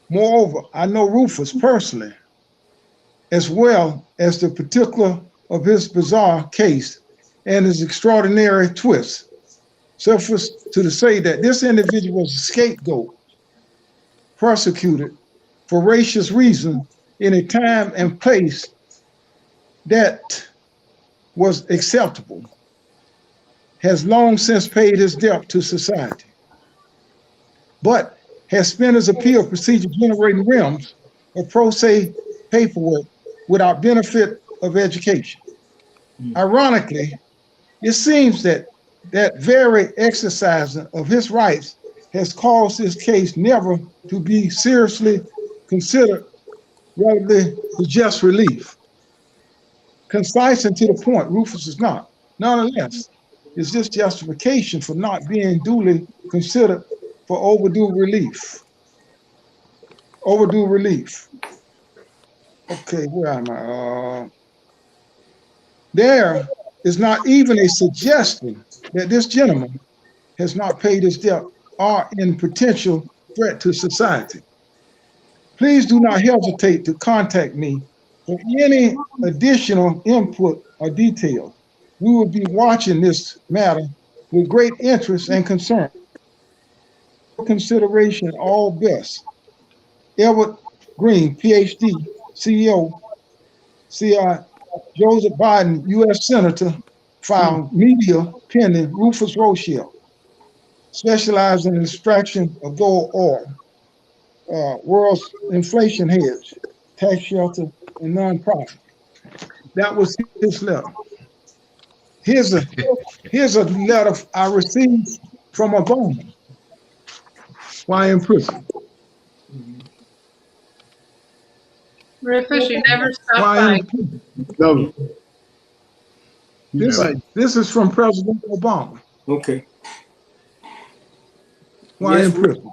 Moreover, I know Rufus personally, as well as the particular of his bizarre case and his extraordinary twist. Suffice to say that this individual was a scapegoat, persecuted for racist reasons in a time and place that was acceptable, has long since paid his debt to society, but has spent his appeal procedure generating realms of pro se paperwork without benefit of education. Ironically, it seems that very exercising of his rights has caused this case never to be seriously considered relative to just relief. Concise and to the point, Rufus is not. Nonetheless, is this justification for not being duly considered for overdue relief? Overdue relief. Okay, where am I? There is not even a suggestion that this gentleman has not paid his debt or in potential threat to society. Please do not hesitate to contact me for any additional input or detail. We will be watching this matter with great interest and concern. Consideration, all best. Edward Green, PhD, CEO, CI, Joseph Biden, U.S. Senator, filed media pending Rufus Rochelle, specialized in extraction of gold oil, world's inflation hedge, tax shelter, and nonprofit. That was his letter. Here's a letter I received from Obama while in prison.
Rufus, you never stop
While
by.
No.
This is from President Obama.
Okay.
While
Yes,
in prison.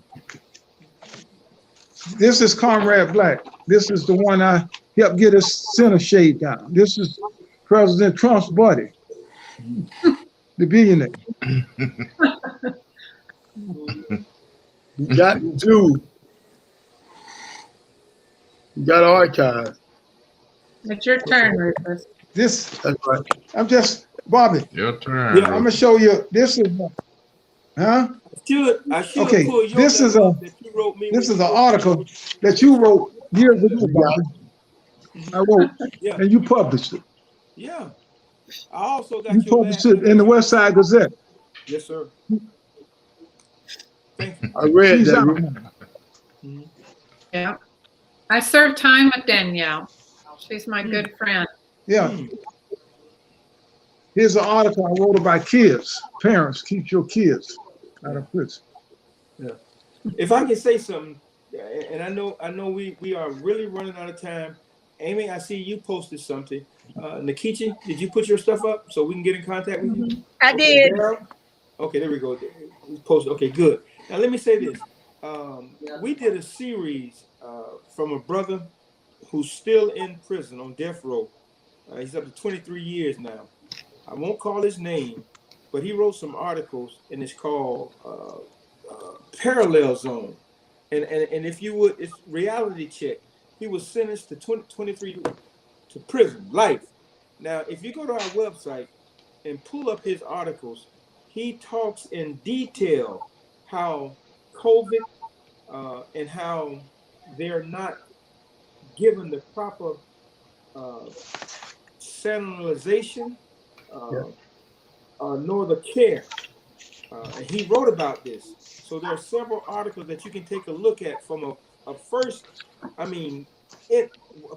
This is Comrade Black. This is the one I helped get his center shade down. This is President Trump's buddy, the billionaire.
You got two. You got archives.
It's your turn, Rufus.
This,
That's right.
I'm just, Bobby,
Your turn.
Yeah,
I'm gonna show you, this is, huh?
I should
Okay,
pull your
this is
letter that you wrote me.
This is an article that you wrote years ago, Bobby. I wrote,
Yeah.
and you published it.
Yeah. I also got
You
your
published
last
it in the West Side Gazette.
Yes, sir. Thank you.
I read
She's
that.
out
Ruth.
now.
Yeah. I served time with Danielle. She's my good friend.
Yeah. Here's an article I wrote about kids. Parents, keep your kids out of prison.
If I can say something, and I know we are really running out of time. Amy, I see you posted something. Nkechi, did you put your stuff up so we can get in contact with you?
I did.
Darryl? Okay, there we go. We posted. Okay, good. Now let me say this. We did a series from a brother who's still in prison on death row. He's up to 23 years now. I won't call his name, but he wrote some articles, and it's called Parallel Zone. And if you would, it's reality check. He was sentenced to 23 to prison, life. Now, if you go to our website and pull up his articles, he talks in detail how COVID and how they're not given the proper sanitization nor the care. And he wrote about this. So there are several articles that you can take a look at from a first, a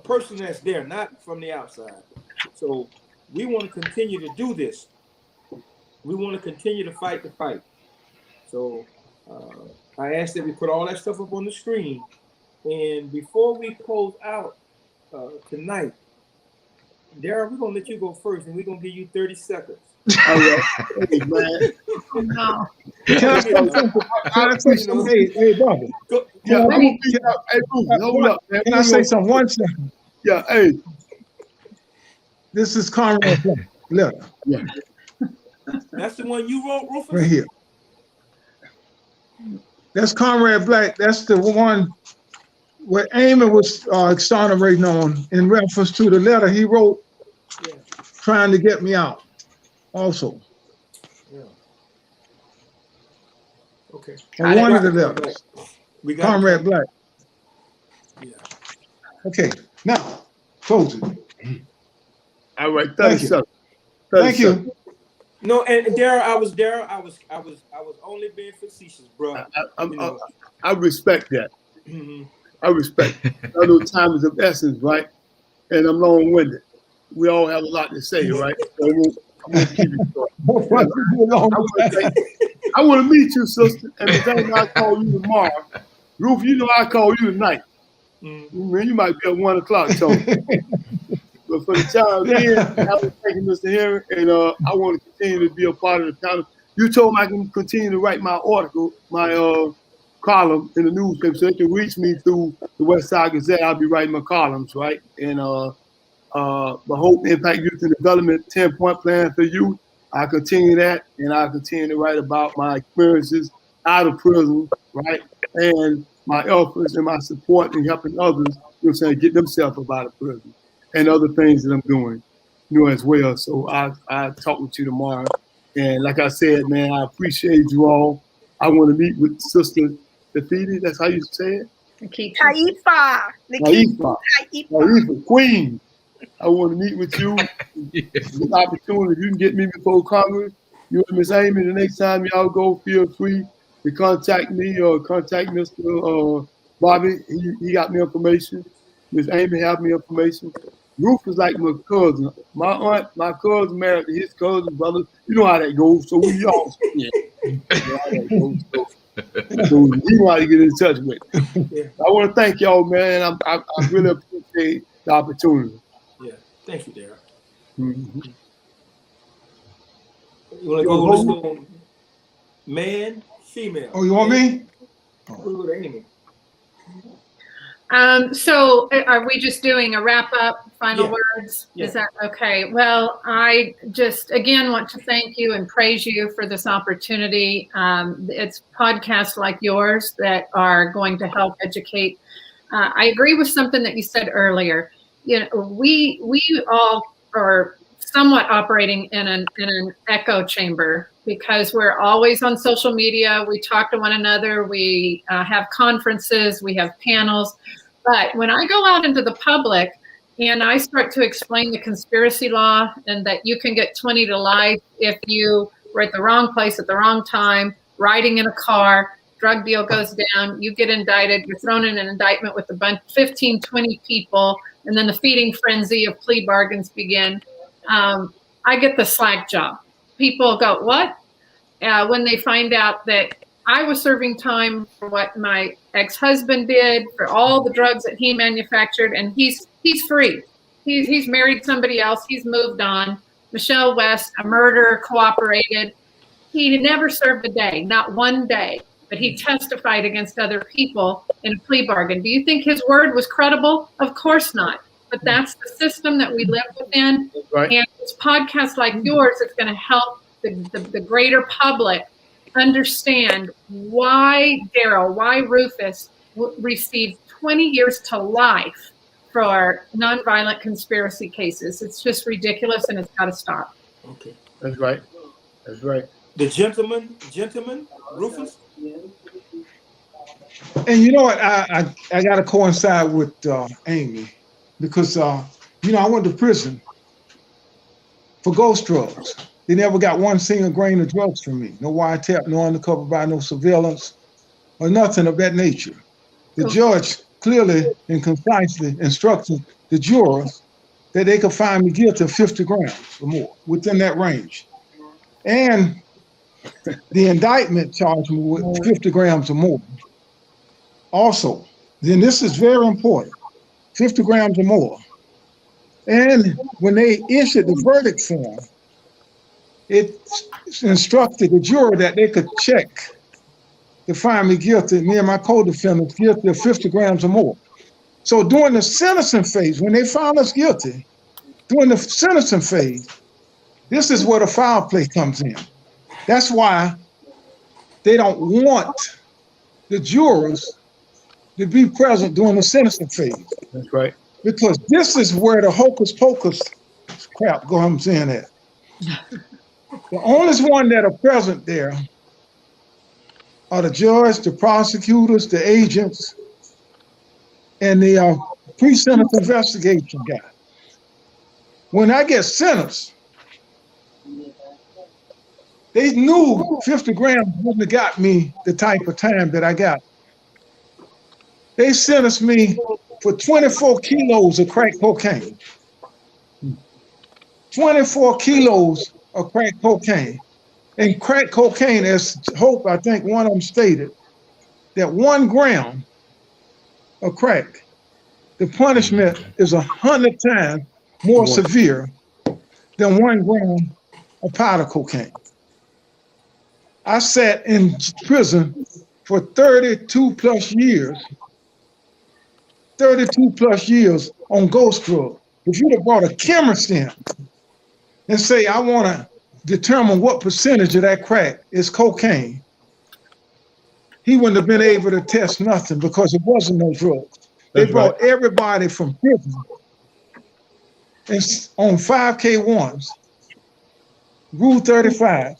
person that's there, not from the outside. So we want to continue to do this. We want to continue to fight the fight. So I asked that we put all that stuff up on the screen. And before we close out tonight, Darryl, we're going to let you go first, and we're going to give you 30 seconds.
All right. Hey, man.
No.
Can I say something? Hey, Bobby.
Yeah, I'm gonna be out. Hey, Ruth, hold up, man.
Can I say something? 1 second.
Yeah, hey.
This is Comrade Black letter.
Yeah.
That's the one you wrote, Rufus?
Right here. That's Comrade Black. That's the one where Amy was exonerating on in reference to the letter he wrote trying to get me out also.
Yeah. Okay.
And one of the letters.
We got
Comrade Black.
Yeah.
Okay, now, close it.
All right, 30
Thank you.
seconds.
Thank you.
No, and Darryl, I was only being facetious, bro.
I respect that.
Mhm.
I respect it. I know time is of essence, right? And I'm long-winded. We all have a lot to say, right? So I'm gonna keep it short. I want to meet you, sister. And the time I call you tomorrow, Rufus, you know I call you tonight. Man, you might be at 1 o'clock, Tony. But for the time being, I was thanking Mr. Henry, and I want to continue to be a part of the panel. You told me I can continue to write my article, my column in the newspaper, so they can reach me through the West Side Gazette. I'll be writing my columns, right? And the Hope, Impact, Youth and Development 10-point plan for youth. I continue that, and I continue to write about my experiences out of prison, right? And my efforts and my support in helping others, you know what I'm saying, get themselves up out of prison, and other things that I'm doing, you know, as well. So I'll talk with you tomorrow. And like I said, man, I appreciate you all. I want to meet with Sister Tafiti, that's how you say it?
Taifa.
Taifa, Queen. I want to meet with you. This opportunity, if you can get me before Congress, you and Miss Amy, the next time y'all go, feel free to contact me or contact Mr. Bobby. He got me information. Miss Amy have me information. Rufus like my cousin. My cousin married to his cousin brother. You know how that goes. So we all you know how that goes. So he want to get in touch with.
Yeah.
I want to thank y'all, man. I really appreciate the opportunity.
Yeah. Thank you, Darryl.
Mm-hmm.
You want to go? Let's go. Man, female.
Oh, you want me?
We'll go to Amy.
So are we just doing a wrap up, final words?
Yeah.
Is that okay? Well, I just, again, want to thank you and praise you for this opportunity. It's podcasts like yours that are going to help educate. I agree with something that you said earlier. You know, we all are somewhat operating in an echo chamber because we're always on social media. We talk to one another. We have conferences. We have panels. But when I go out into the public and I start to explain the conspiracy law and that you can get 20 to life if you were at the wrong place at the wrong time, riding in a car, drug deal goes down, you get indicted, you're thrown in an indictment with a bunch, 15, 20 people, and then the feeding frenzy of plea bargains begin. I get the slack job. People go, what? When they find out that I was serving time for what my ex-husband did, for all the drugs that he manufactured, and he's free. He's married somebody else. He's moved on. Michelle West, a murderer, cooperated. He never served a day, not one day, but he testified against other people in a plea bargain. Do you think his word was credible? Of course not. But that's the system that we live within.
Right.
And it's podcasts like yours that's going to help the greater public understand why Darryl, why Rufus received 20 years to life for nonviolent conspiracy cases. It's just ridiculous, and it's got to stop.
Okay.
That's right. That's right.
The gentleman, Rufus.
And you know what? I got to coincide with Amy because, you know, I went to prison for ghost drugs. They never got one single grain of drugs from me. No wiretap, no undercover buy, no surveillance, or nothing of that nature. The judge clearly and concisely instructed the jurors that they could find me guilty of 50 grams or more, within that range. And the indictment charged me with 50 grams or more. Also, then this is very important, 50 grams or more. And when they issued the verdict form, it instructed the juror that they could check to find me guilty, me and my co-defendants guilty of 50 grams or more. So during the sentencing phase, when they found us guilty, during the sentencing phase, this is where the foul play comes in. That's why they don't want the jurors to be present during the sentencing phase.
That's right.
Because this is where the hocus pocus crap comes in at. The only one that are present there are the judge, the prosecutors, the agents, and the pre-sentence investigation guy. When I get sentenced, they knew 50 grams wouldn't have got me the type of time that I got. They sentenced me for 24 kilos of crack cocaine. 24 kilos of crack cocaine. And crack cocaine, as Hope, I think one of them stated, that 1 gram of crack, the punishment is 100 times more severe than 1 gram of powder cocaine. I sat in prison for 32 plus years on ghost drugs. If you'd have brought a chemist in and say, I want to determine what percentage of that crack is cocaine, he wouldn't have been able to test nothing because it wasn't no drugs. They brought everybody from prison and on 5K1s, Rule 35,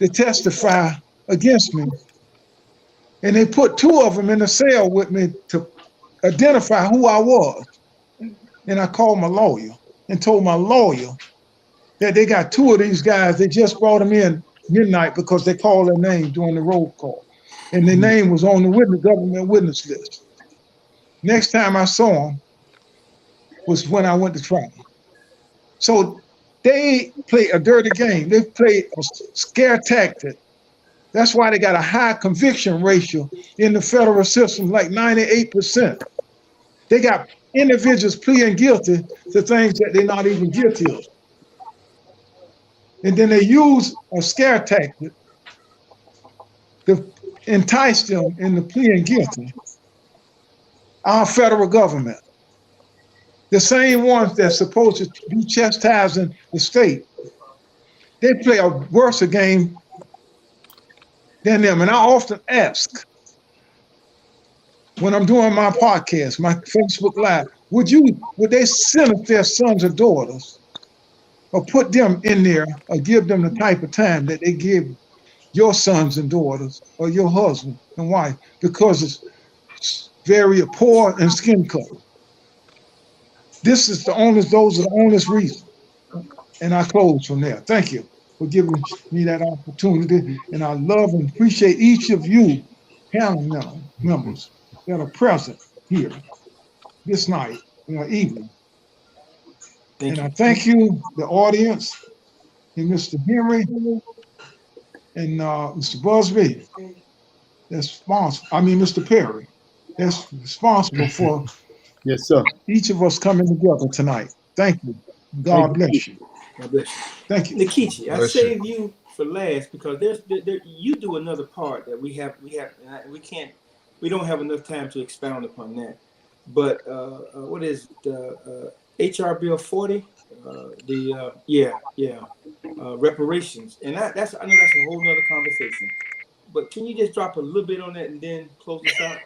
to testify against me. And they put 2 of them in the cell with me to identify who I was. And I called my lawyer and told my lawyer that they got 2 of these guys. They just brought them in midnight because they called their name during the roll call. And their name was on the government witness list. Next time I saw them was when I went to trial. So they play a dirty game. They play a scare tactic. That's why they got a high conviction ratio in the federal system, like 98%. They got individuals pleading guilty to things that they're not even guilty of. And then they use a scare tactic to entice them into pleading guilty. Our federal government, the same ones that's supposed to be chastising the state, they play a worse game than them. And I often ask, when I'm doing my podcast, my Facebook Live, would they sentence their sons or daughters or put them in there or give them the type of time that they give your sons and daughters or your husband and wife because it's very poor and skin color? Those are the only reasons. And I close from there. Thank you for giving me that opportunity. And I love and appreciate each of you panel members that are present here this night, evening. And I thank you, the audience, and Mr. Henry and Mr. Busby, Mr. Perry, that's responsible for
yes, sir.
Each of us coming together tonight. Thank you. God bless you.
God bless you.
Thank you.
Nkechi, I saved you for last because you do another part that we don't have enough time to expound upon that. But what is the HR Bill 40? Reparations, and I know that's a whole nother conversation. But can you just drop a little bit on that and then close this out?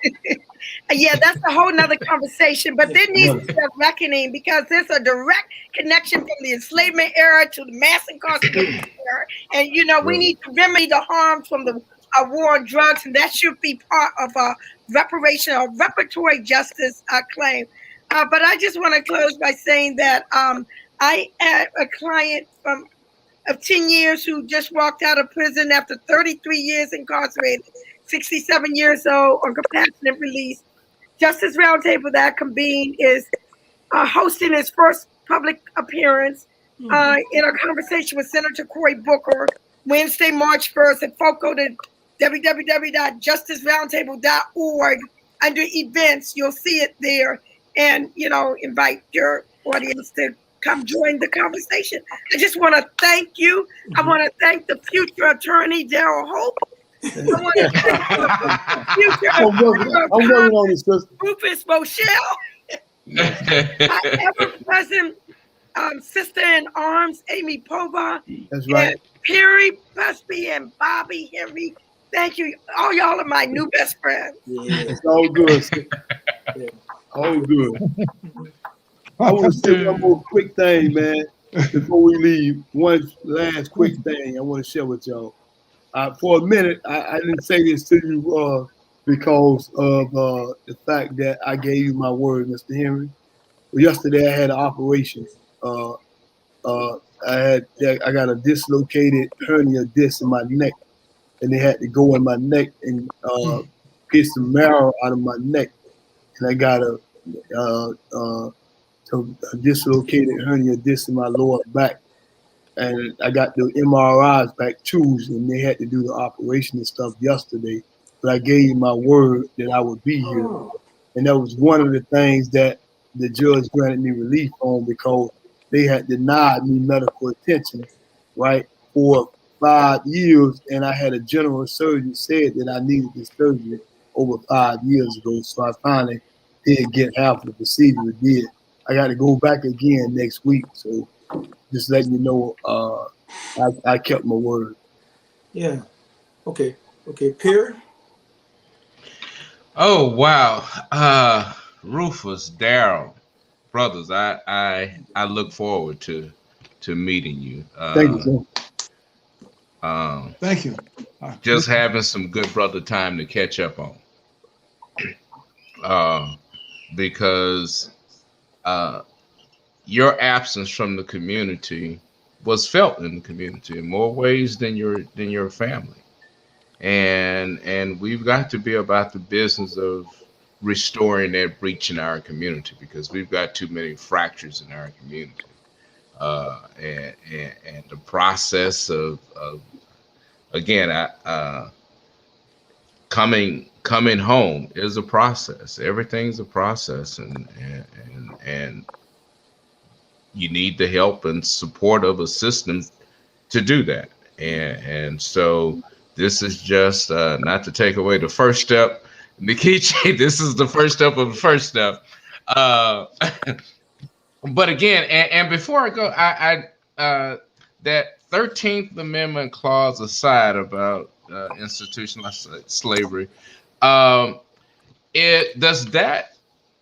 Yeah, that's a whole nother conversation. But there needs to be a reckoning because there's a direct connection from the enslavement era to the mass incarceration era. And, we need to remedy the harms from the war on drugs, and that should be part of a reparation or reparatory justice claim. But I just want to close by saying that I had a client of 10 years who just walked out of prison after 33 years incarcerated, 67 years old on compassionate release. Justice Roundtable that convened is hosting his first public appearance in a conversation with Senator Cory Booker Wednesday, March 1st. If folk go to www.justiceroundtable.org under events, you'll see it there. And, invite your audience to come join the conversation. I just want to thank you. I want to thank the future attorney, Darryl Hope. I want to thank the future attorney, Rufus, Rochelle. My ever-present sister in arms, Amy Povah.
That's right.
And Perry Busby and Bobby Henry. Thank you. All y'all are my new best friends.
Yeah, it's all good. All good. I want to say one more quick thing, man, before we leave. One last quick thing I want to share with y'all. For a minute, I didn't say this to you because of the fact that I gave you my word, Mr. Henry. Well, yesterday, I had an operation. I got a dislocated hernia disc in my neck, and they had to go in my neck and get some marrow out of my neck, and I got a dislocated hernia disc in my lower back, and I got the MRIs back Tuesday, and they had to do the operation and stuff yesterday. But I gave you my word that I would be here, and that was one of the things that the judge granted me relief on because they had denied me medical attention, right, for 5 years, and I had a general surgeon said that I needed this surgery over 5 years ago. So I finally did get half of the procedure we did. I got to go back again next week. So just letting you know, I kept my word.
Yeah. Okay. Perry?
Oh, wow. Rufus, Darryl, brothers, I look forward to meeting you.
Thank you, sir.
Thank you.
Just having some good brother time to catch up on. Because your absence from the community was felt in the community in more ways than your family. And we've got to be about the business of restoring that breach in our community because we've got too many fractures in our community. And the process of again, coming home is a process. Everything's a process, and you need the help and support of a system to do that. And so this is just not to take away the first step, Nkechi. This is the first step of the first step. But again, and before I go, I that 13th Amendment clause aside about institutionalized slavery, does that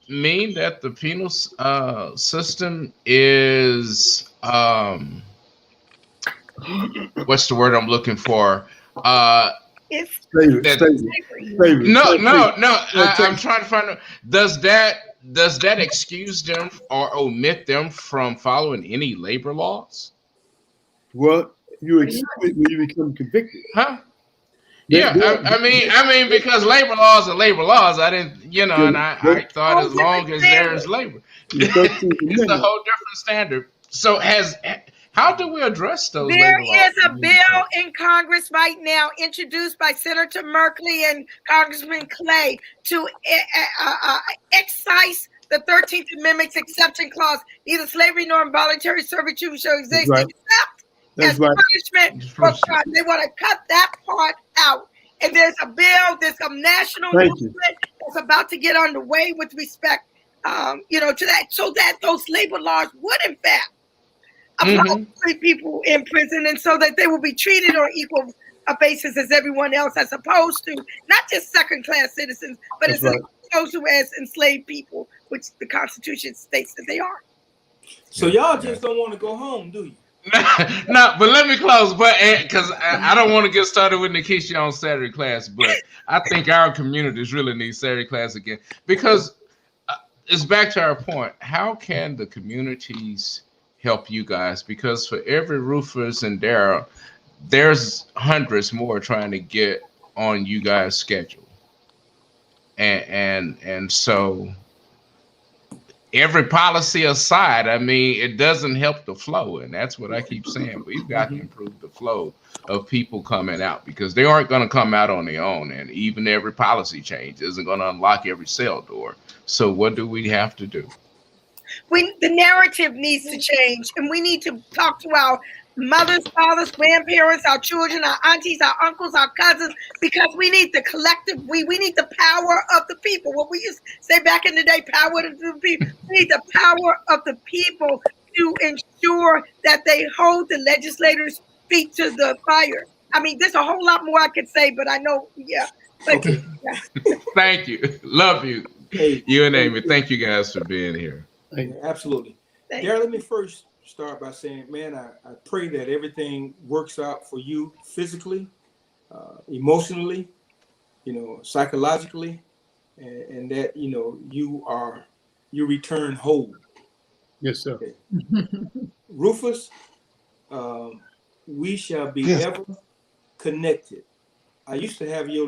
mean that the penal system is what's the word I'm looking for?
It's
slavery.
No. I'm trying to find out. Does that excuse them or omit them from following any labor laws?
Well, you excuse it when you become convicted.
Huh? Yeah, I mean, because labor laws are labor laws. I didn't, and I thought as long as there's labor, it's a whole different standard. So how do we address those labor laws?
There is a bill in Congress right now introduced by Senator Merkley and Congressman Clay to excise the 13th Amendment's exception clause. Neither slavery nor involuntary servitude shall exist except as punishment for crime. They want to cut that part out. And there's a bill, there's some national movement that's about to get underway with respect, to that, so that those labor laws would, in fact, apply to people in prison, and so that they will be treated on equal basis as everyone else, as opposed to not just second-class citizens, but as those who as enslaved people, which the Constitution states that they are.
So y'all just don't want to go home, do you?
No, but let me close. But because I don't want to get started with Nkechi on Saturday class, but I think our communities really need Saturday class again because it's back to our point. How can the communities help you guys? Because for every Rufus and Darryl, there's hundreds more trying to get on you guys' schedule, and so. Every policy aside, I mean, it doesn't help the flow. And that's what I keep saying. We've got to improve the flow of people coming out because they aren't going to come out on their own. And even every policy change isn't going to unlock every cell door. So what do we have to do?
The narrative needs to change. And we need to talk to our mothers, fathers, grandparents, our children, our aunties, our uncles, our cousins, because we need the collective, we need the power of the people. What we used to say back in the day, power to the people. We need the power of the people to ensure that they hold the legislators' feet to the fire. I mean, there's a whole lot more I could say, but I know,
Okay.
Thank you. Love you.
Hey,
you and Amy. Thank you guys for being here.
Absolutely. Darryl, let me first start by saying, man, I pray that everything works out for you physically, emotionally, psychologically, and that, you return whole.
Yes, sir.
Okay. Rufus, we shall be ever connected. I used to have your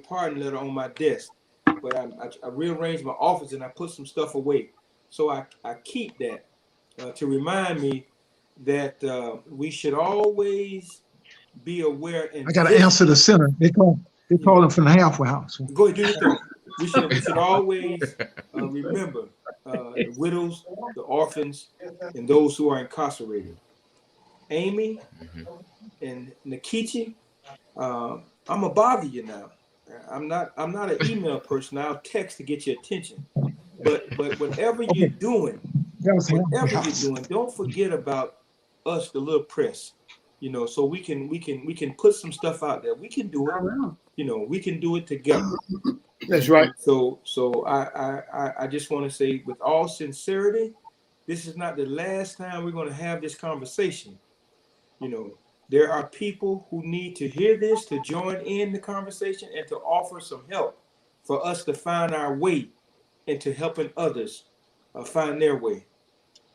pardon letter on my desk, but I rearranged my office and I put some stuff away. So I keep that. To remind me that we should always be aware. And
I got to answer the center. They call them from the halfway house.
Go ahead, do your thing. We should always remember the widows, the orphans, and those who are incarcerated. Amy and Nkechi, I'm gonna bother you now. I'm not an email person. I'll text to get your attention. But whatever you're doing. Don't forget about us, the little press, so we can put some stuff out there. We can do it, we can do it together.
That's right.
So I just want to say with all sincerity, this is not the last time we're going to have this conversation. There are people who need to hear this, to join in the conversation and to offer some help for us to find our way into helping others find their way.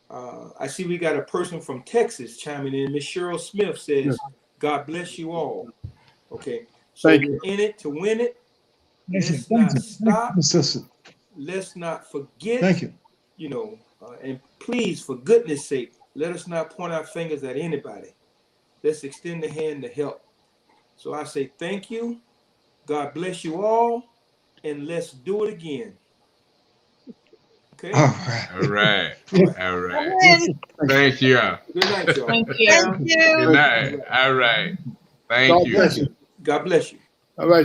I see we got a person from Texas chiming in. Miss Cheryl Smith says, God bless you all. Okay. So
Thank
we're
you.
in it to win it.
Thank you.
Let's not
Thank you.
stop.
Thank you, sister.
Let's not forget.
Thank you.
You know, and please, for goodness sake, let us not point our fingers at anybody. Let's extend the hand to help. So I say thank you. God bless you all. And let's do it again. Okay?
All right.
All right.
Yeah.
All right.
Amen.
Thank you.
Good night, y'all.
Thank
Thank
you.
Good
you.
night. All right. Thank
God
you.
bless you.
God bless you.
All right.